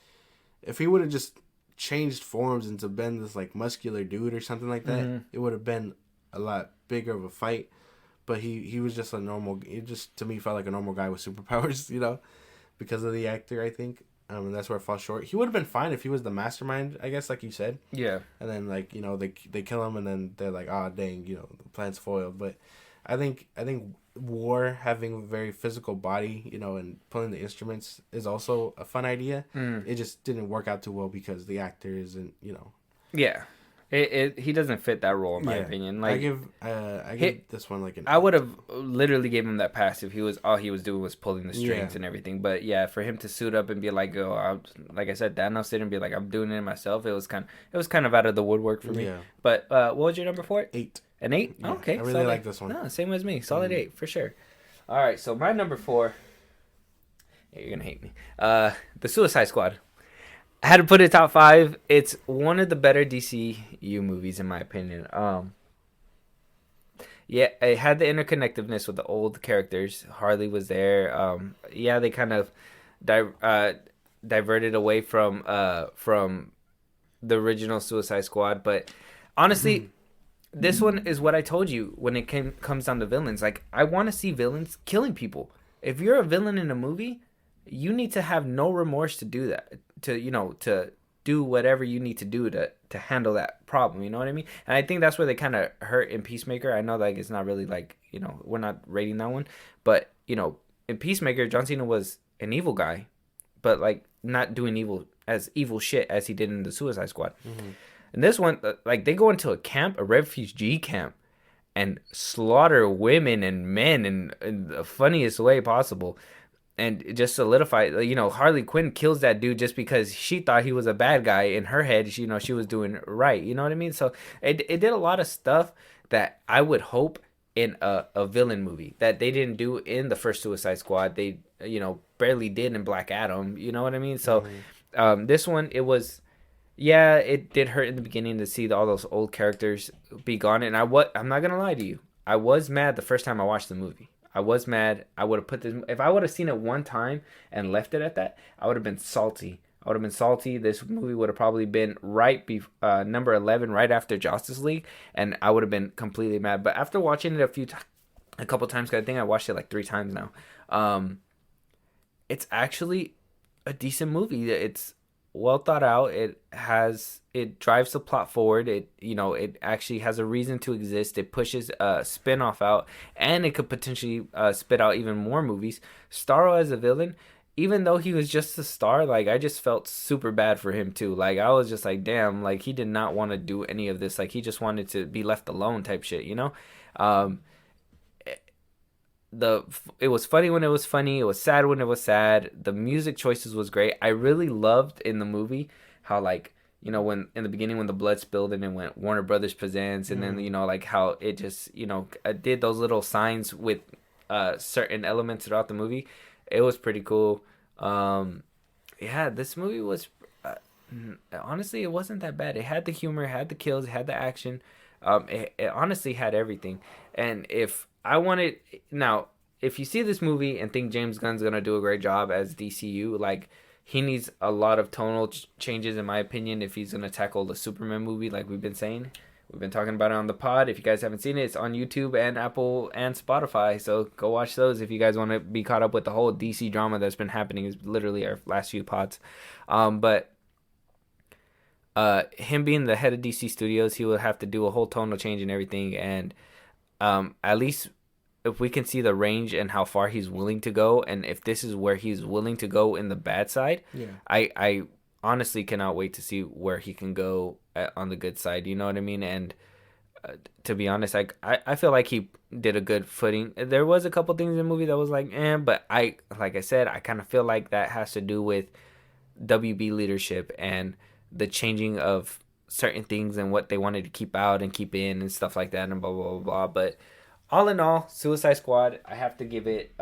just changed forms into been this like muscular dude or something like that, it would have been a lot bigger of a fight. But he was just a normal. It just to me felt like a normal guy with superpowers, because of the actor. I think, and that's where it falls short. He would have been fine if he was the mastermind, I guess, like you said. Yeah. And then like they kill him, and then they're like, oh dang, the plan's foiled. But I think War having a very physical body, and pulling the instruments is also a fun idea. It just didn't work out too well because the actor isn't, Yeah, he doesn't fit that role in my opinion. Like I give this one like an. I would have literally gave him that pass if all he was doing was pulling the strings and everything. But yeah, for him to suit up and be like, like I said, Thanos didn't be like, I'm doing it myself. It was kind of out of the woodwork for me. Yeah. But what was your number 4? 8. An 8? Yeah, Okay. I really like this one. No, same as me. Solid 8 for sure. All right, so my number 4. Yeah, you're gonna hate me. The Suicide Squad. I had to put it top 5. It's one of the better DCU movies in my opinion. Yeah, it had the interconnectedness with the old characters. Harley was there. Yeah, they kind of diverted away from the original Suicide Squad, but honestly, this one is what I told you when it comes down to villains. Like, I want to see villains killing people. If you're a villain in a movie, you need to have no remorse to do that. To do whatever you need to do to handle that problem. You know what I mean? And I think that's where they kind of hurt in Peacemaker. I know like it's not really like, we're not rating that one, but in Peacemaker, John Cena was an evil guy, but like not doing evil shit as he did in the Suicide Squad. Mm-hmm. And this one, like they go into a camp, a refugee camp, and slaughter women and men in the funniest way possible. And just solidify, Harley Quinn kills that dude just because she thought he was a bad guy. In her head, she was doing right. You know what I mean? So it did a lot of stuff that I would hope in a villain movie that they didn't do in the first Suicide Squad. They, barely did in Black Adam. You know what I mean? So this one, it was, yeah, it did hurt in the beginning to see all those old characters be gone. And I'm not going to lie to you. I was mad the first time I watched the movie. I was mad. I would have put this... If I would have seen it one time and left it at that, I would have been salty. This movie would have probably been number 11, right after Justice League, and I would have been completely mad. But after watching it a couple times, because I think I watched it like 3 times now, it's actually a decent movie. It's well thought out. It drives the plot forward. It actually has a reason to exist. It pushes a spin-off out, and it could potentially spit out even more movies. Starro as a villain, even though he was just a star, like I just felt super bad for him too. Like I was just like, damn, like he did not want to do any of this. Like he just wanted to be left alone type shit, It was funny when it was funny. It was sad when it was sad. The music choices was great. I really loved in the movie how when in the beginning when the blood spilled and it went Warner Brothers Presents, and then like how it just did those little signs with certain elements throughout the movie. It was pretty cool. Yeah, this movie was honestly, it wasn't that bad. It had the humor, it had the kills, it had the action. It honestly had everything. And if you see this movie and think James Gunn's gonna do a great job as DCU, like he needs a lot of tonal changes in my opinion if he's gonna tackle the Superman movie, like we've been saying. We've been talking about it on the pod. If you guys haven't seen it, it's on YouTube and Apple and Spotify. So go watch those if you guys want to be caught up with the whole DC drama that's been happening. Is literally our last few pods. But him being the head of DC Studios, he will have to do a whole tonal change and everything. And at least if we can see the range and how far he's willing to go, and if this is where he's willing to go in the bad side, yeah, I honestly cannot wait to see where he can go on the good side. You know what I mean? And to be honest, I feel like he did a good footing. There was a couple things in the movie that was like, but like I said, I kind of feel like that has to do with WB leadership and the changing of certain things and what they wanted to keep out and keep in and stuff like that and blah, blah, blah, blah. But all in all, Suicide Squad, I have to give it...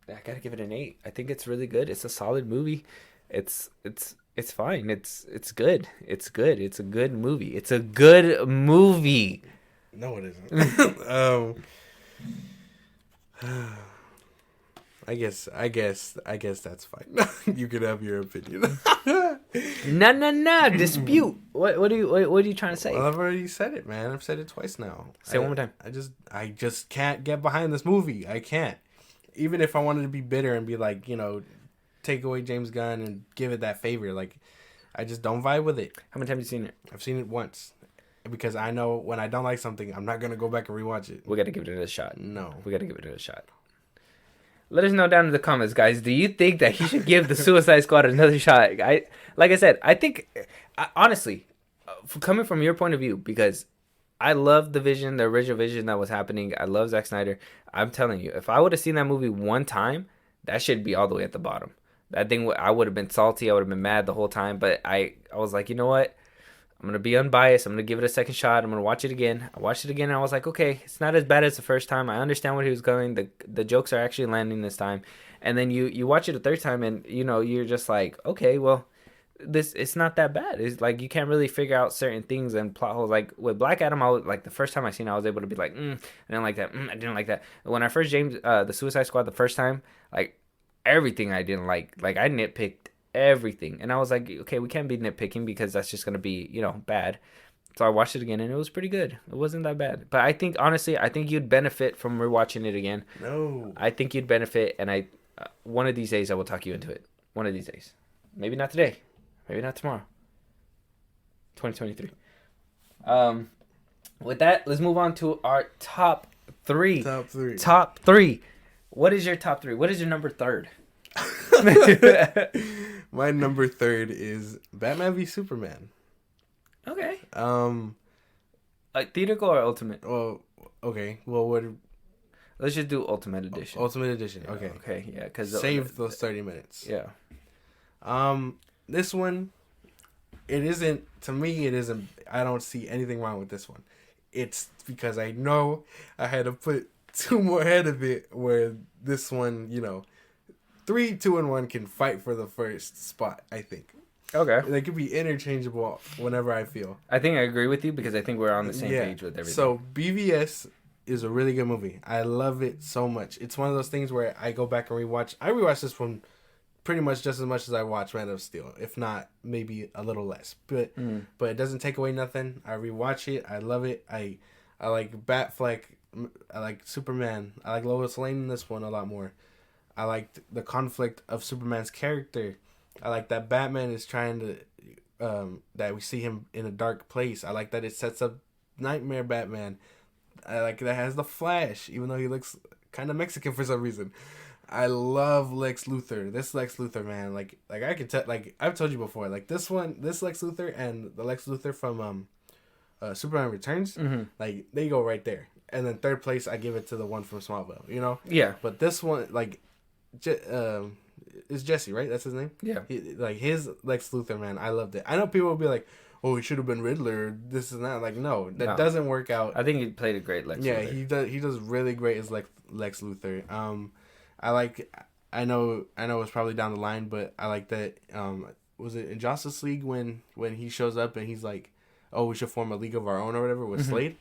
I gotta give it an 8. I think it's really good. It's a solid movie. It's fine. It's good. It's good. It's a good movie. It's a good movie. No, it isn't. I guess that's fine. You can have your opinion. No. Dispute. What are you trying to say? Well, I've already said it, man. I've said it twice now. Say it one more time. I just can't get behind this movie. I can't. Even if I wanted to be bitter and be like, take away James Gunn and give it that favor, like, I just don't vibe with it. How many times have you seen it? I've seen it once. Because I know when I don't like something, I'm not going to go back and rewatch it. We got to give it a shot. No. We got to give it a shot. Let us know down in the comments, guys. Do you think that he should give the Suicide Squad another shot? Like I said, I think, honestly, coming from your point of view, because I love the original vision that was happening. I love Zack Snyder. I'm telling you, if I would have seen that movie one time, that should be all the way at the bottom. That thing, I would have been salty. I would have been mad the whole time. But I was like, you know what? I'm gonna be unbiased. I'm gonna give it a second shot. I'm gonna watch it again. I watched it again, and I was like, okay, it's not as bad as the first time. I understand where he was going. The jokes are actually landing this time. And then you watch it a third time, and you're just like, okay, well, it's not that bad. It's like you can't really figure out certain things and plot holes. Like with Black Adam, I was like the first time I seen it, I was able to be like, I didn't like that. I didn't like that. When I first the Suicide Squad the first time, like everything I didn't like I nitpicked everything, and I was like, okay, we can't be nitpicking because that's just gonna be bad. So I watched it again, and it was pretty good. It wasn't that bad. But I think honestly, I think you'd benefit from rewatching it again. No, I think you'd benefit, and one of these days I will talk you into it. One of these days, maybe not today. Maybe not tomorrow. 2023. With that, let's move on to our top three. Top three. What is your top three? What is your number third? My number third is Batman v Superman. Okay. Like theatrical or ultimate? Well, okay. Well, what? Let's just do ultimate edition. Ultimate edition. Okay. Okay. Yeah. Because save those 30 minutes. Yeah. This one, it isn't, to me, it isn't, I don't see anything wrong with this one. It's because I know I had to put two more ahead of it, where this one, 3, 2, and 1 can fight for the first spot, I think. Okay. They could be interchangeable whenever I feel. I think I agree with you because I think we're on the same page with everything. So BVS is a really good movie. I love it so much. It's one of those things where I go back and rewatch. I rewatch this one pretty much just as much as I watch Man of Steel, if not maybe a little less. But it doesn't take away nothing. I rewatch it. I love it. I like Batfleck. I like Superman. I like Lois Lane in this one a lot more. I like the conflict of Superman's character. I like that Batman is trying to that we see him in a dark place. I like that it sets up Nightmare Batman. I like that it has the Flash, even though he looks kind of Mexican for some reason. I love Lex Luthor. This Lex Luthor, man, like I can tell, like I've told you before, like this Lex Luthor and the Lex Luthor from Superman Returns, like they go right there. And then third place, I give it to the one from Smallville. Yeah. But this one, like, is Jesse, right? That's his name. Yeah. Like his Lex Luthor, man, I loved it. I know people will be like, "Oh, he should have been Riddler." This and that. Like, no, that doesn't work out. I think he played a great Lex. Yeah, Luthor. He does really great as Lex Luthor. I know it's probably down the line, but I like that. Was it in Justice League when he shows up and he's like, "Oh, we should form a league of our own" or whatever with Slade.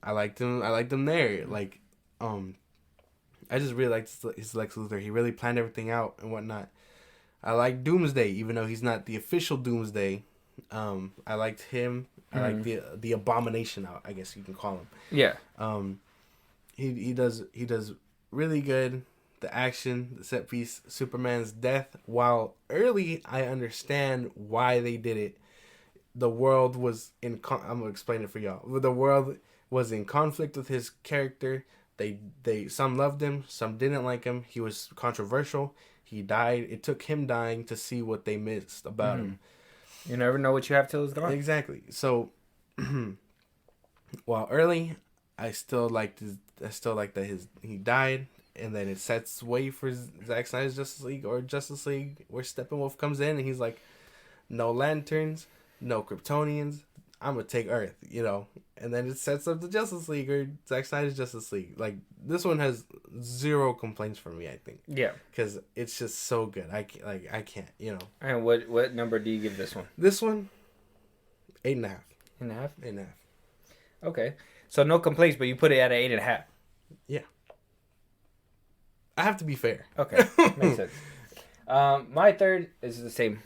I liked him there. Like, I just really liked his Lex Luthor. He really planned everything out and whatnot. I like Doomsday, even though he's not the official Doomsday. I liked him. I like the Abomination, I guess you can call him. Yeah. He does really good. The action, the set piece, Superman's death. While early, I understand why they did it. The world was I'm gonna explain it for y'all. The world was in conflict with his character. They some loved him, some didn't like him. He was controversial. He died. It took him dying to see what they missed about him. You never know what you have till it's gone. Exactly. So, while early, I still liked that he died, and then it sets way for Zack Snyder's Justice League where Steppenwolf comes in and he's like, no lanterns, no Kryptonians. I'm gonna take Earth, and then it sets up the Justice League or Zack Snyder's Justice League. Like, this one has zero complaints for me, I think. Yeah, because it's just so good. I can't. And what number do you give this one? This one, 8.5. 8.5. 8.5. Okay, so no complaints, but you put it at an 8.5. Yeah, I have to be fair. Okay, makes sense. My third is the same.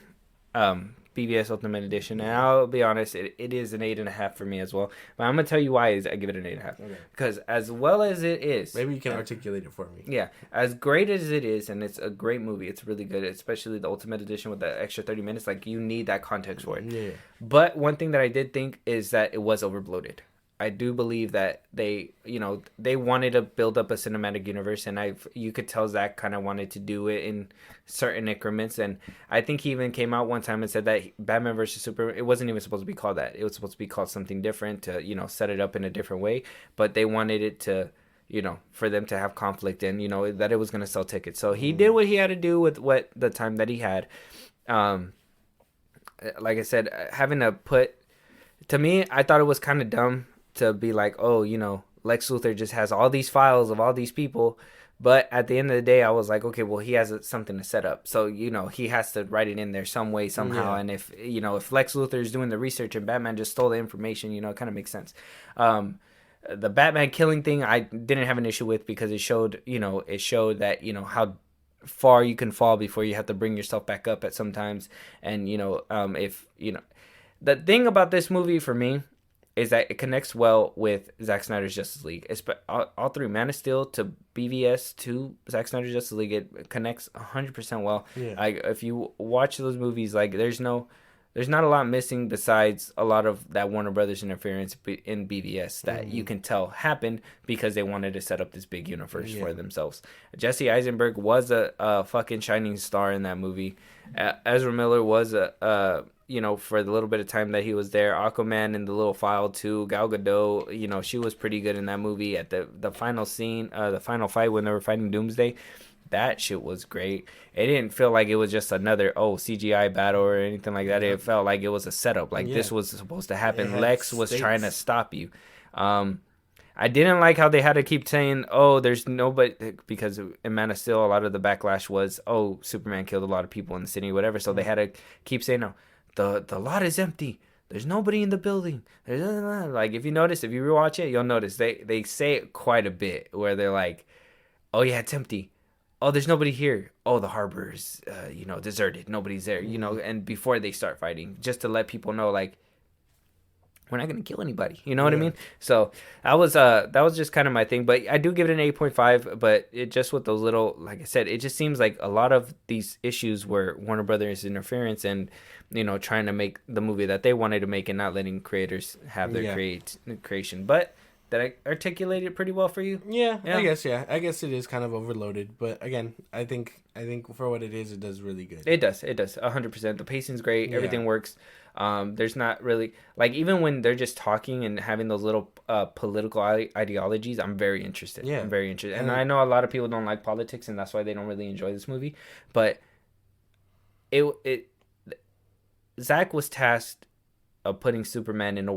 BVS Ultimate Edition, and I'll be honest, it is an 8.5 for me as well. But I'm gonna tell you why I give it an 8.5. Okay. Because as well as it is, maybe you can articulate it for me. Yeah, as great as it is, and it's a great movie. It's really good, especially the Ultimate Edition with the extra 30 minutes. Like, you need that context for it. Yeah. But one thing that I did think is that it was overbloated. I do believe that they wanted to build up a cinematic universe, and you could tell Zach kind of wanted to do it in certain increments. And I think he even came out one time and said that Batman versus Superman, it wasn't even supposed to be called that. It was supposed to be called something different to, set it up in a different way. But they wanted it to, for them to have conflict and, that it was going to sell tickets. So he did what he had to do with what the time that he had. Like I said, having to put To me, I thought it was kind of dumb to be like, oh, you know, Lex Luthor just has all these files of all these people. But at the end of the day, I was like, okay, well, he has something to set up. So, you know, he has to write it in there some way, somehow. Yeah. And if, you know, if Lex Luthor is doing the research and Batman just stole the information, you know, it kind of makes sense. The Batman killing thing, I didn't have an issue with because it showed, you know, that, you know, how far you can fall before you have to bring yourself back up at sometimes. And, you know, if, you know, the thing about this movie for me is that it connects well with Zack Snyder's Justice League. It's all three, Man of Steel to BVS to Zack Snyder's Justice League, it connects 100% well. Yeah. Like if you watch those movies, like there's not a lot missing besides a lot of that Warner Brothers interference in BVS that you can tell happened because they wanted to set up this big universe for themselves. Jesse Eisenberg was a fucking shining star in that movie. Ezra Miller was you know, for the little bit of time that he was there. Aquaman in the little file too. Gal Gadot, you know, she was pretty good in that movie. At the final scene, the final fight when they were fighting Doomsday, that shit was great. It didn't feel like it was just another CGI battle or anything like that. It felt like it was a setup. Like this was supposed to happen. Lex was trying to stop you. I didn't like how they had to keep saying, oh, there's nobody, because in Man of Steel, a lot of the backlash was, oh, Superman killed a lot of people in the city, whatever. So they had to keep saying, no, the lot is empty. There's nobody in the building. Like, if you notice, if you rewatch it, you'll notice they say it quite a bit where they're like, oh, yeah, it's empty. Oh, there's nobody here. Oh, the harbor is, you know, deserted. Nobody's there, you know, and before they start fighting, just to let people know, like, we're not going to kill anybody. You know what I mean? So that was just kind of my thing. But I do give it an 8.5. But it just with those little, like I said, it just seems like a lot of these issues were Warner Brothers interference and, you know, trying to make the movie that they wanted to make and not letting creators have their creation. But did I articulate it pretty well for you? Yeah, I guess. Yeah, I guess it is kind of overloaded. But again, I think for what it is, it does really good. It does 100%. The pacing's great. Everything works. There's not really, like, even when they're just talking and having those little political ideologies, I'm very interested. Yeah, I'm very interested. And I know a lot of people don't like politics, and that's why they don't really enjoy this movie. But Zach was tasked of putting Superman in the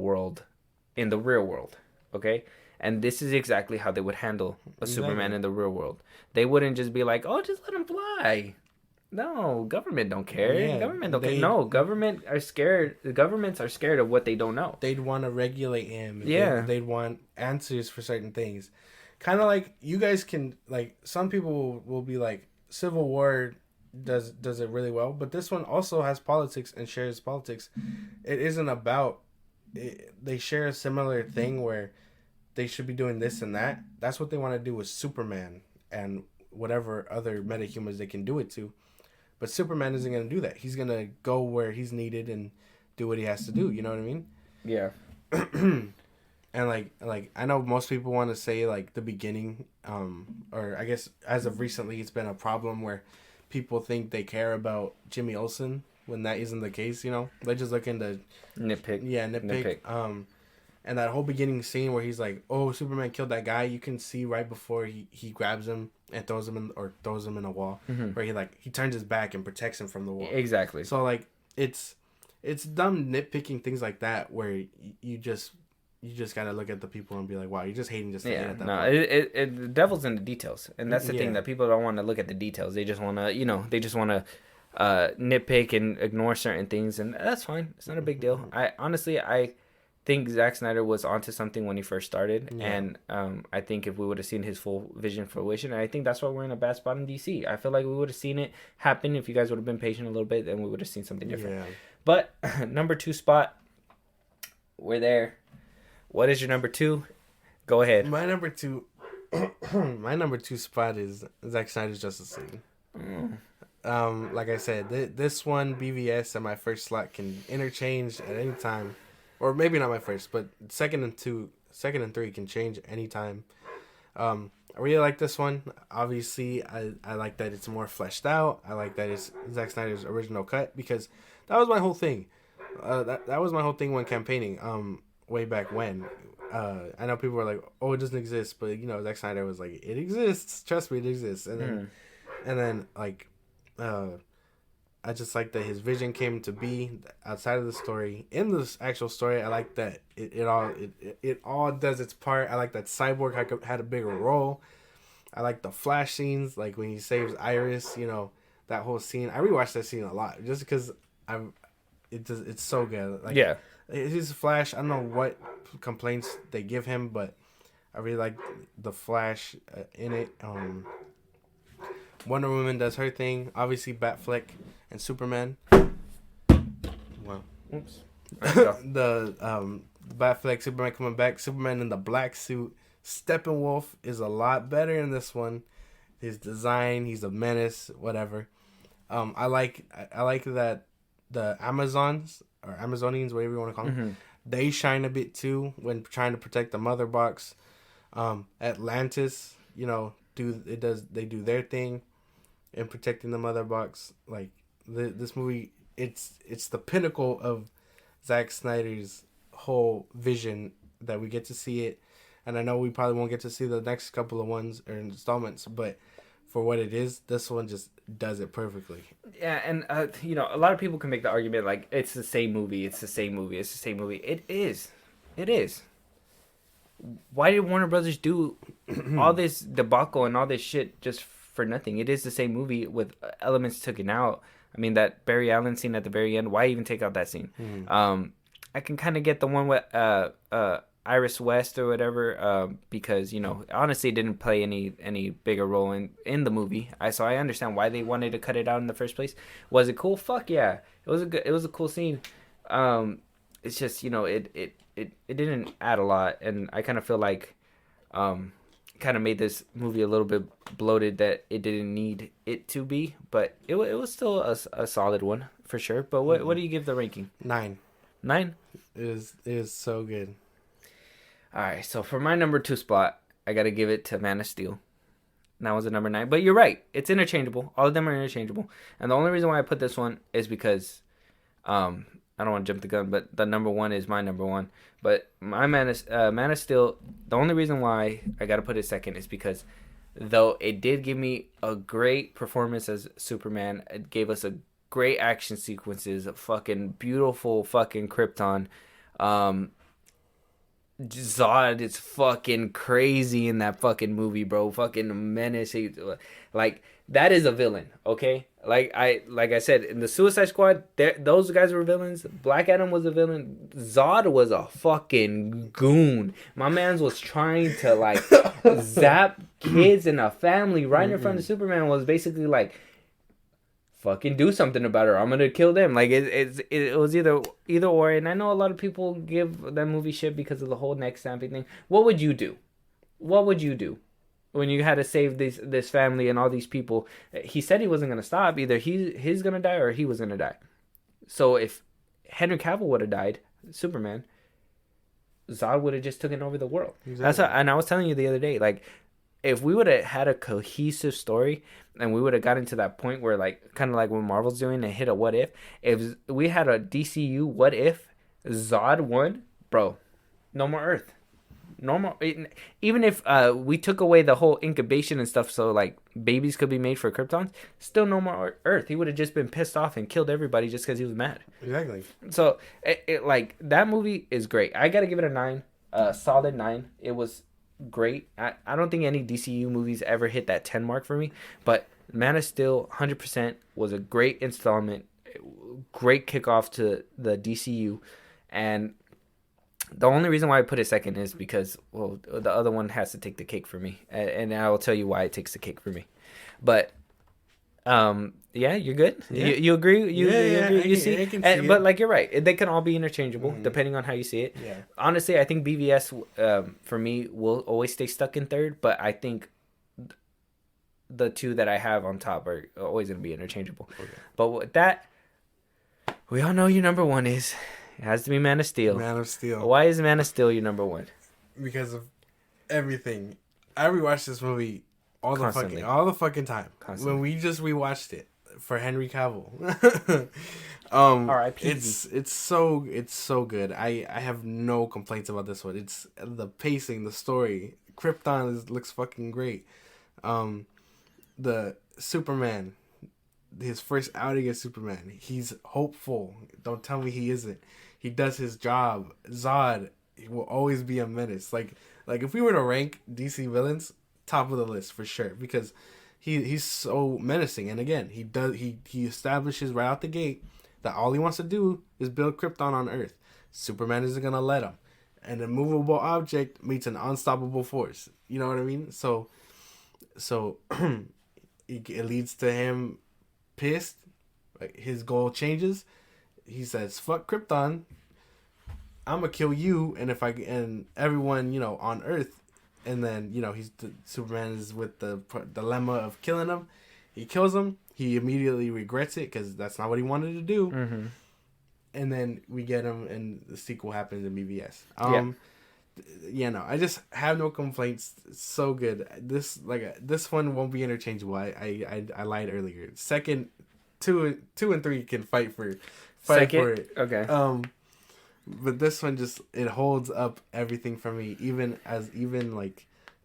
real world. Okay, and this is exactly how they would handle a Superman in the real world. They wouldn't just be like, "Oh, just let him fly." No, government don't care. Yeah, Government don't care. No, government are scared. The governments are scared of what they don't know. They'd want to regulate him. Yeah, they'd want answers for certain things. Kind of like you guys can, like, some people will be like, Civil War does it really well, but this one also has politics and shares politics. It isn't about. They share a similar thing where they should be doing this and that. That's what they want to do with Superman and whatever other metahumans they can do it to. But Superman isn't going to do that. He's going to go where he's needed and do what he has to do. You know what I mean? Yeah. And like I know most people want to say like the beginning, or I guess as of recently, it's been a problem where people think they care about Jimmy Olsen when that isn't the case. You know, they're just looking to nitpick. Yeah, nitpick. And that whole beginning scene where he's like, "Oh, Superman killed that guy," you can see right before he grabs him and throws him in a wall, where he turns his back and protects him from the wall. Exactly. So like it's dumb nitpicking things like that where you just gotta look at the people and be like, wow, you're just hating just to hate at that point. The devil's in the details, and that's the thing that people don't want to look at the details. They just want to, nitpick and ignore certain things, and that's fine. It's not a big deal. I think Zack Snyder was onto something when he first started, and I think if we would have seen his full vision fruition, I think that's why we're in a bad spot in DC. I feel like we would have seen it happen if you guys would have been patient a little bit, then we would have seen something different. Yeah. But number 2 spot, we're there. What is your number 2? Go ahead. My number 2 spot is Zack Snyder's Justice League. Like I said, this one, BVS, and my first slot can interchange at any time. Or maybe not my first, but second and 3 can change anytime. I really like this one. Obviously, I like that it's more fleshed out. I like that it's Zack Snyder's original cut, because that was my whole thing. That was my whole thing when campaigning. Way back when. I know people were like, "Oh, it doesn't exist," but Zack Snyder was like, "It exists. Trust me, it exists." And then like, I just like that his vision came to be outside of the story. In this actual story, I like that it all does its part. I like that Cyborg had a bigger role. I like the Flash scenes, like when he saves Iris. You know, that whole scene. I rewatched that scene a lot just because it's so good. Like, Yeah. He's Flash. I don't know what complaints they give him, but I really like the Flash in it. Wonder Woman does her thing. Obviously, Batfleck and Superman. Wow. Oops. The Batfleck, Superman coming back. Superman in the black suit. Steppenwolf is a lot better in this one. His design, he's a menace. Whatever. I like that the Amazons or Amazonians, whatever you want to call them, they shine a bit too when trying to protect the Mother Box. Atlantis, you know, they do their thing in protecting the Mother Box. Like this movie, it's the pinnacle of Zack Snyder's whole vision that we get to see it. And I know we probably won't get to see the next couple of ones or installments, but for what it is, this one just does it perfectly. Yeah, and you know, a lot of people can make the argument like it's the same movie. It is. It is. Why did Warner Brothers do all this debacle and all this shit just for nothing? It is the same movie with elements taken out. I mean, that Barry Allen scene at the very end, why even take out that scene? I can kind of get the one with Iris West or whatever, because, you know, honestly, it didn't play any bigger role in the movie. So I understand why they wanted to cut it out in the first place. Was it cool? Fuck yeah. It was a cool scene. It's just, you know, it didn't add a lot, and I kind of feel like kind of made this movie a little bit bloated that it didn't need it to be, but it was still a solid one for sure. But what do you give the ranking? 9. 9? It is so good. All right, so for my number 2 spot, I got to give it to Man of Steel. That was a number 9. But you're right. It's interchangeable. All of them are interchangeable. And the only reason why I put this one is because I don't want to jump the gun, but the number 1 is my number 1. But my Man of Steel, the only reason why I got to put it second is because though it did give me a great performance as Superman, it gave us a great action sequences, a fucking beautiful fucking Krypton. Zod is fucking crazy in that fucking movie, bro. Fucking menace. Like, that is a villain, okay? Like I said, in the Suicide Squad, those guys were villains. Black Adam was a villain. Zod was a fucking goon. My man's was trying to, like, zap kids and a family right in front of Superman. Was basically like, fucking do something about her. I'm gonna kill them. Like, it was either or. And I know a lot of people give that movie shit because of the whole neck stamping thing. What would you do? What would you do when you had to save this family and all these people? He said he wasn't gonna stop. Either he's gonna die or he was gonna die. So if Henry Cavill would have died, Superman, Zod would have just taken over the world. Exactly. And I was telling you the other day, like, if we would have had a cohesive story and we would have gotten to that point where, like, kind of like what Marvel's doing and hit a what if we had a DCU what if Zod won, bro, no more Earth. No more. Even if we took away the whole incubation and stuff so, like, babies could be made for Kryptons, still no more Earth. He would have just been pissed off and killed everybody just because he was mad. Exactly. So, like, that movie is great. I got to give it a 9, a solid 9. It was great. I don't think any DCU movies ever hit that 10 mark for me, but Man of Steel 100% was a great installment, great kickoff to the DCU. And the only reason why I put it second is because, well, the other one has to take the cake for me, and I will tell you why it takes the cake for me. But yeah, you're good. Yeah. You agree? You agree? You see? But, like, you're right. They can all be interchangeable depending on how you see it. Yeah. Honestly, I think BVS for me will always stay stuck in third, but I think the two that I have on top are always going to be interchangeable. Okay. But with that, we all know your number 1 is. It has to be Man of Steel. Man of Steel. Why is Man of Steel your number 1? Because of everything. I rewatched this movie all the fucking time. Constantly. When we just rewatched it for Henry Cavill. R.I.P. It's so good. I have no complaints about this one. It's the pacing, the story. Krypton looks fucking great. The Superman his first outing as Superman. He's hopeful. Don't tell me he isn't. He does his job. Zod will always be a menace. Like if we were to rank DC villains, top of the list for sure, because he's so menacing. And again, he establishes right out the gate that all he wants to do is build Krypton on Earth. Superman isn't gonna let him. An immovable object meets an unstoppable force. You know what I mean? So it leads to him pissed. Like his goal changes. He says, "Fuck Krypton. I'm gonna kill you." And everyone, on Earth, and then Superman is with the dilemma of killing him. He kills him. He immediately regrets it because that's not what he wanted to do. Mm-hmm. And then we get him, and the sequel happens in BVS. I just have no complaints. It's so good. This one won't be interchangeable. I lied earlier. Second, 2 and 3 can fight for it. Okay. But this one it holds up everything for me. Even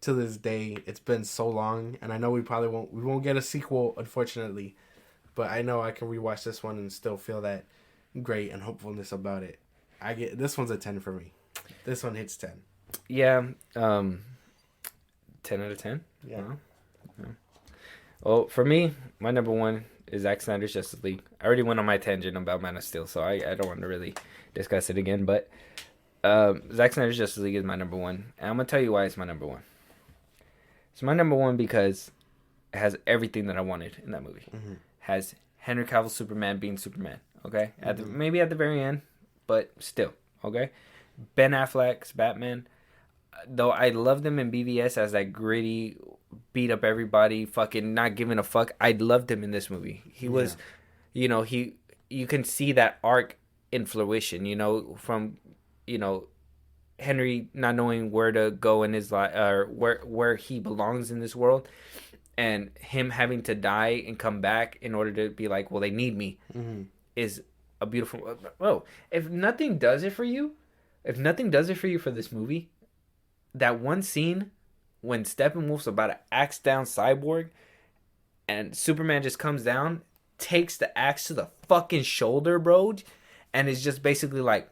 to this day, it's been so long, and I know we won't get a sequel, unfortunately. But I know I can rewatch this one and still feel that great and hopefulness about it. This one's a 10 for me. This one hits 10. Yeah. 10 out of 10. Yeah. Well, for me, my number one is Zack Snyder's Justice League. I already went on my tangent about Man of Steel, so I don't want to really discuss it again. But Zack Snyder's Justice League is my number one, and I'm gonna tell you why it's my number one. It's my number one because it has everything that I wanted in that movie. Mm-hmm. Has Henry Cavill's Superman being Superman. Okay, maybe at the very end, but still, okay. Ben Affleck's Batman, though I loved him in BVS as that gritty, beat up everybody, fucking not giving a fuck. I loved him in this movie. He was, you can see that arc in fruition. From, Henry not knowing where to go in his life, or where he belongs in this world, and him having to die and come back in order to be like, well, they need me. Mm-hmm. Is a beautiful. Oh, if nothing does it for you for this movie, that one scene when Steppenwolf's about to axe down Cyborg, and Superman just comes down, takes the axe to the fucking shoulder, bro, and is just basically like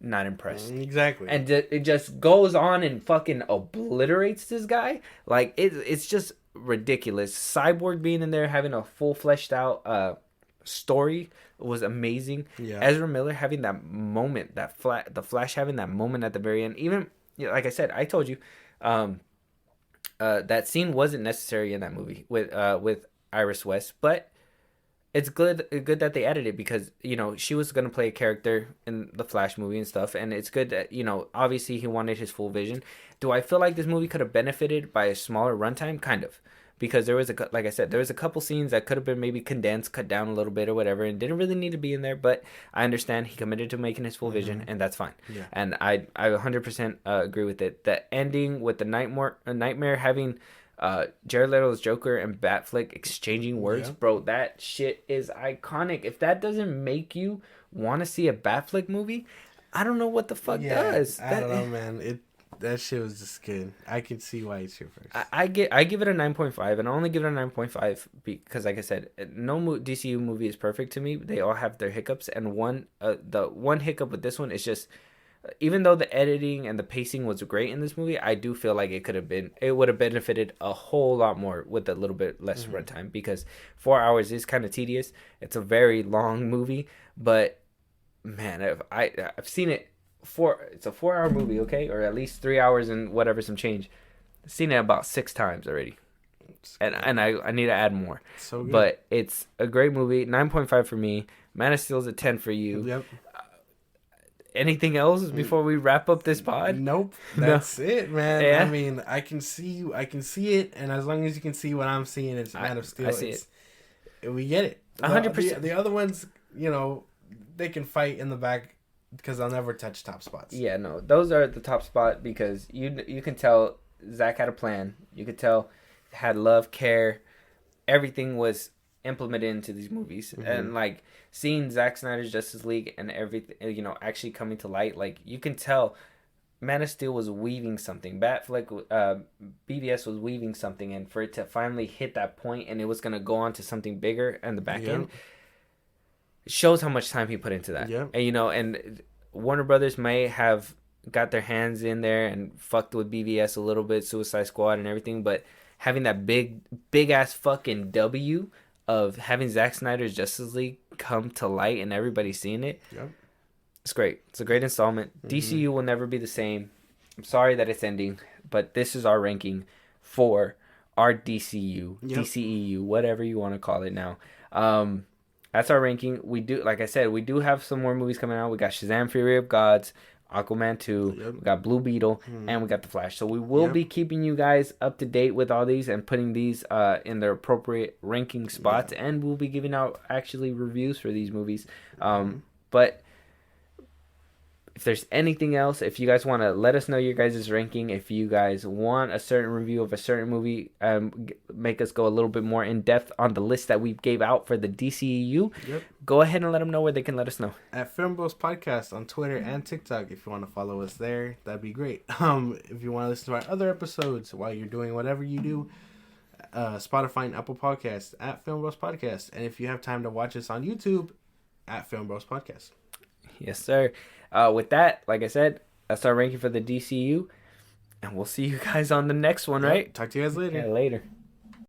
not impressed. Exactly. And it just goes on and fucking obliterates this guy. Like it's just ridiculous. Cyborg being in there having a full fleshed out story was amazing. Yeah. Ezra Miller having that moment, the Flash having that moment at the very end. Even like I said, I told you, that scene wasn't necessary in that movie with Iris West, but it's good that they added it because she was gonna play a character in the Flash movie and stuff, and it's good that obviously he wanted his full vision. Do I feel like this movie could have benefited by a smaller runtime? Kind of. Because there was a couple scenes that could have been maybe condensed, cut down a little bit or whatever, and didn't really need to be in there. But I understand he committed to making his full vision, and that's fine. Yeah. And I 100% agree with it. The ending with the Nightmare having Jared Leto's Joker and Batfleck exchanging words, bro, that shit is iconic. If that doesn't make you want to see a Batfleck movie, I don't know what the fuck does. I don't know, man. That shit was just good. I can see why it's your first. I give it a 9.5, and I only give it a 9.5 because, like I said, no DCU movie is perfect to me. They all have their hiccups, and the one hiccup with this one is just, even though the editing and the pacing was great in this movie, I do feel like it would have benefited a whole lot more with a little bit less runtime, because 4 hours is kind of tedious. It's a very long movie, but man, I've seen it. It's a 4-hour movie, okay, or at least 3 hours and whatever some change. I've seen it about 6 times already, and I need to add more. So good. But it's a great movie. 9.5 for me. Man of Steel's a 10 for you. Yep. Anything else before we wrap up this pod? Nope. That's it, man. Yeah. I mean, I can see it, and as long as you can see what I'm seeing, it's Man of Steel. I see it. We get it. 100%. The other ones, they can fight in the back. Because I'll never touch top spots. Yeah, no. Those are the top spot because you can tell Zach had a plan. You could tell had love, care. Everything was implemented into these movies. Mm-hmm. And, like, seeing Zack Snyder's Justice League and everything, actually coming to light, like, you can tell Man of Steel was weaving something. BVS was weaving something, and for it to finally hit that point, and it was gonna go on to something bigger and the back end, it shows how much time he put into that. Yeah. And and Warner Brothers may have got their hands in there and fucked with BVS a little bit, Suicide Squad and everything, but having that big ass fucking W of having Zack Snyder's Justice League come to light and everybody seeing it. Yep. It's great. It's a great installment. DCU will never be the same. I'm sorry that it's ending, but this is our ranking for our DCU, DCEU, whatever you want to call it now. That's our ranking. We do, like I said, we do have some more movies coming out. We got Shazam: Fury of Gods, Aquaman 2, we got Blue Beetle, and we got The Flash. So we will be keeping you guys up to date with all these and putting these in their appropriate ranking spots, and we'll be giving out actually reviews for these movies. But if there's anything else, if you guys want to let us know your guys' ranking, if you guys want a certain review of a certain movie, make us go a little bit more in depth on the list that we gave out for the DCEU, go ahead and let them know where they can let us know. At FilmBros Podcast on Twitter and TikTok, if you want to follow us there, that'd be great. If you want to listen to our other episodes while you're doing whatever you do, Spotify and Apple Podcasts at FilmBros Podcast. And if you have time to watch us on YouTube, at FilmBros Podcast. Yes, sir. With that, like I said, that's our ranking for the DCU, and we'll see you guys on the next one, right? Talk to you guys later. Yeah, later.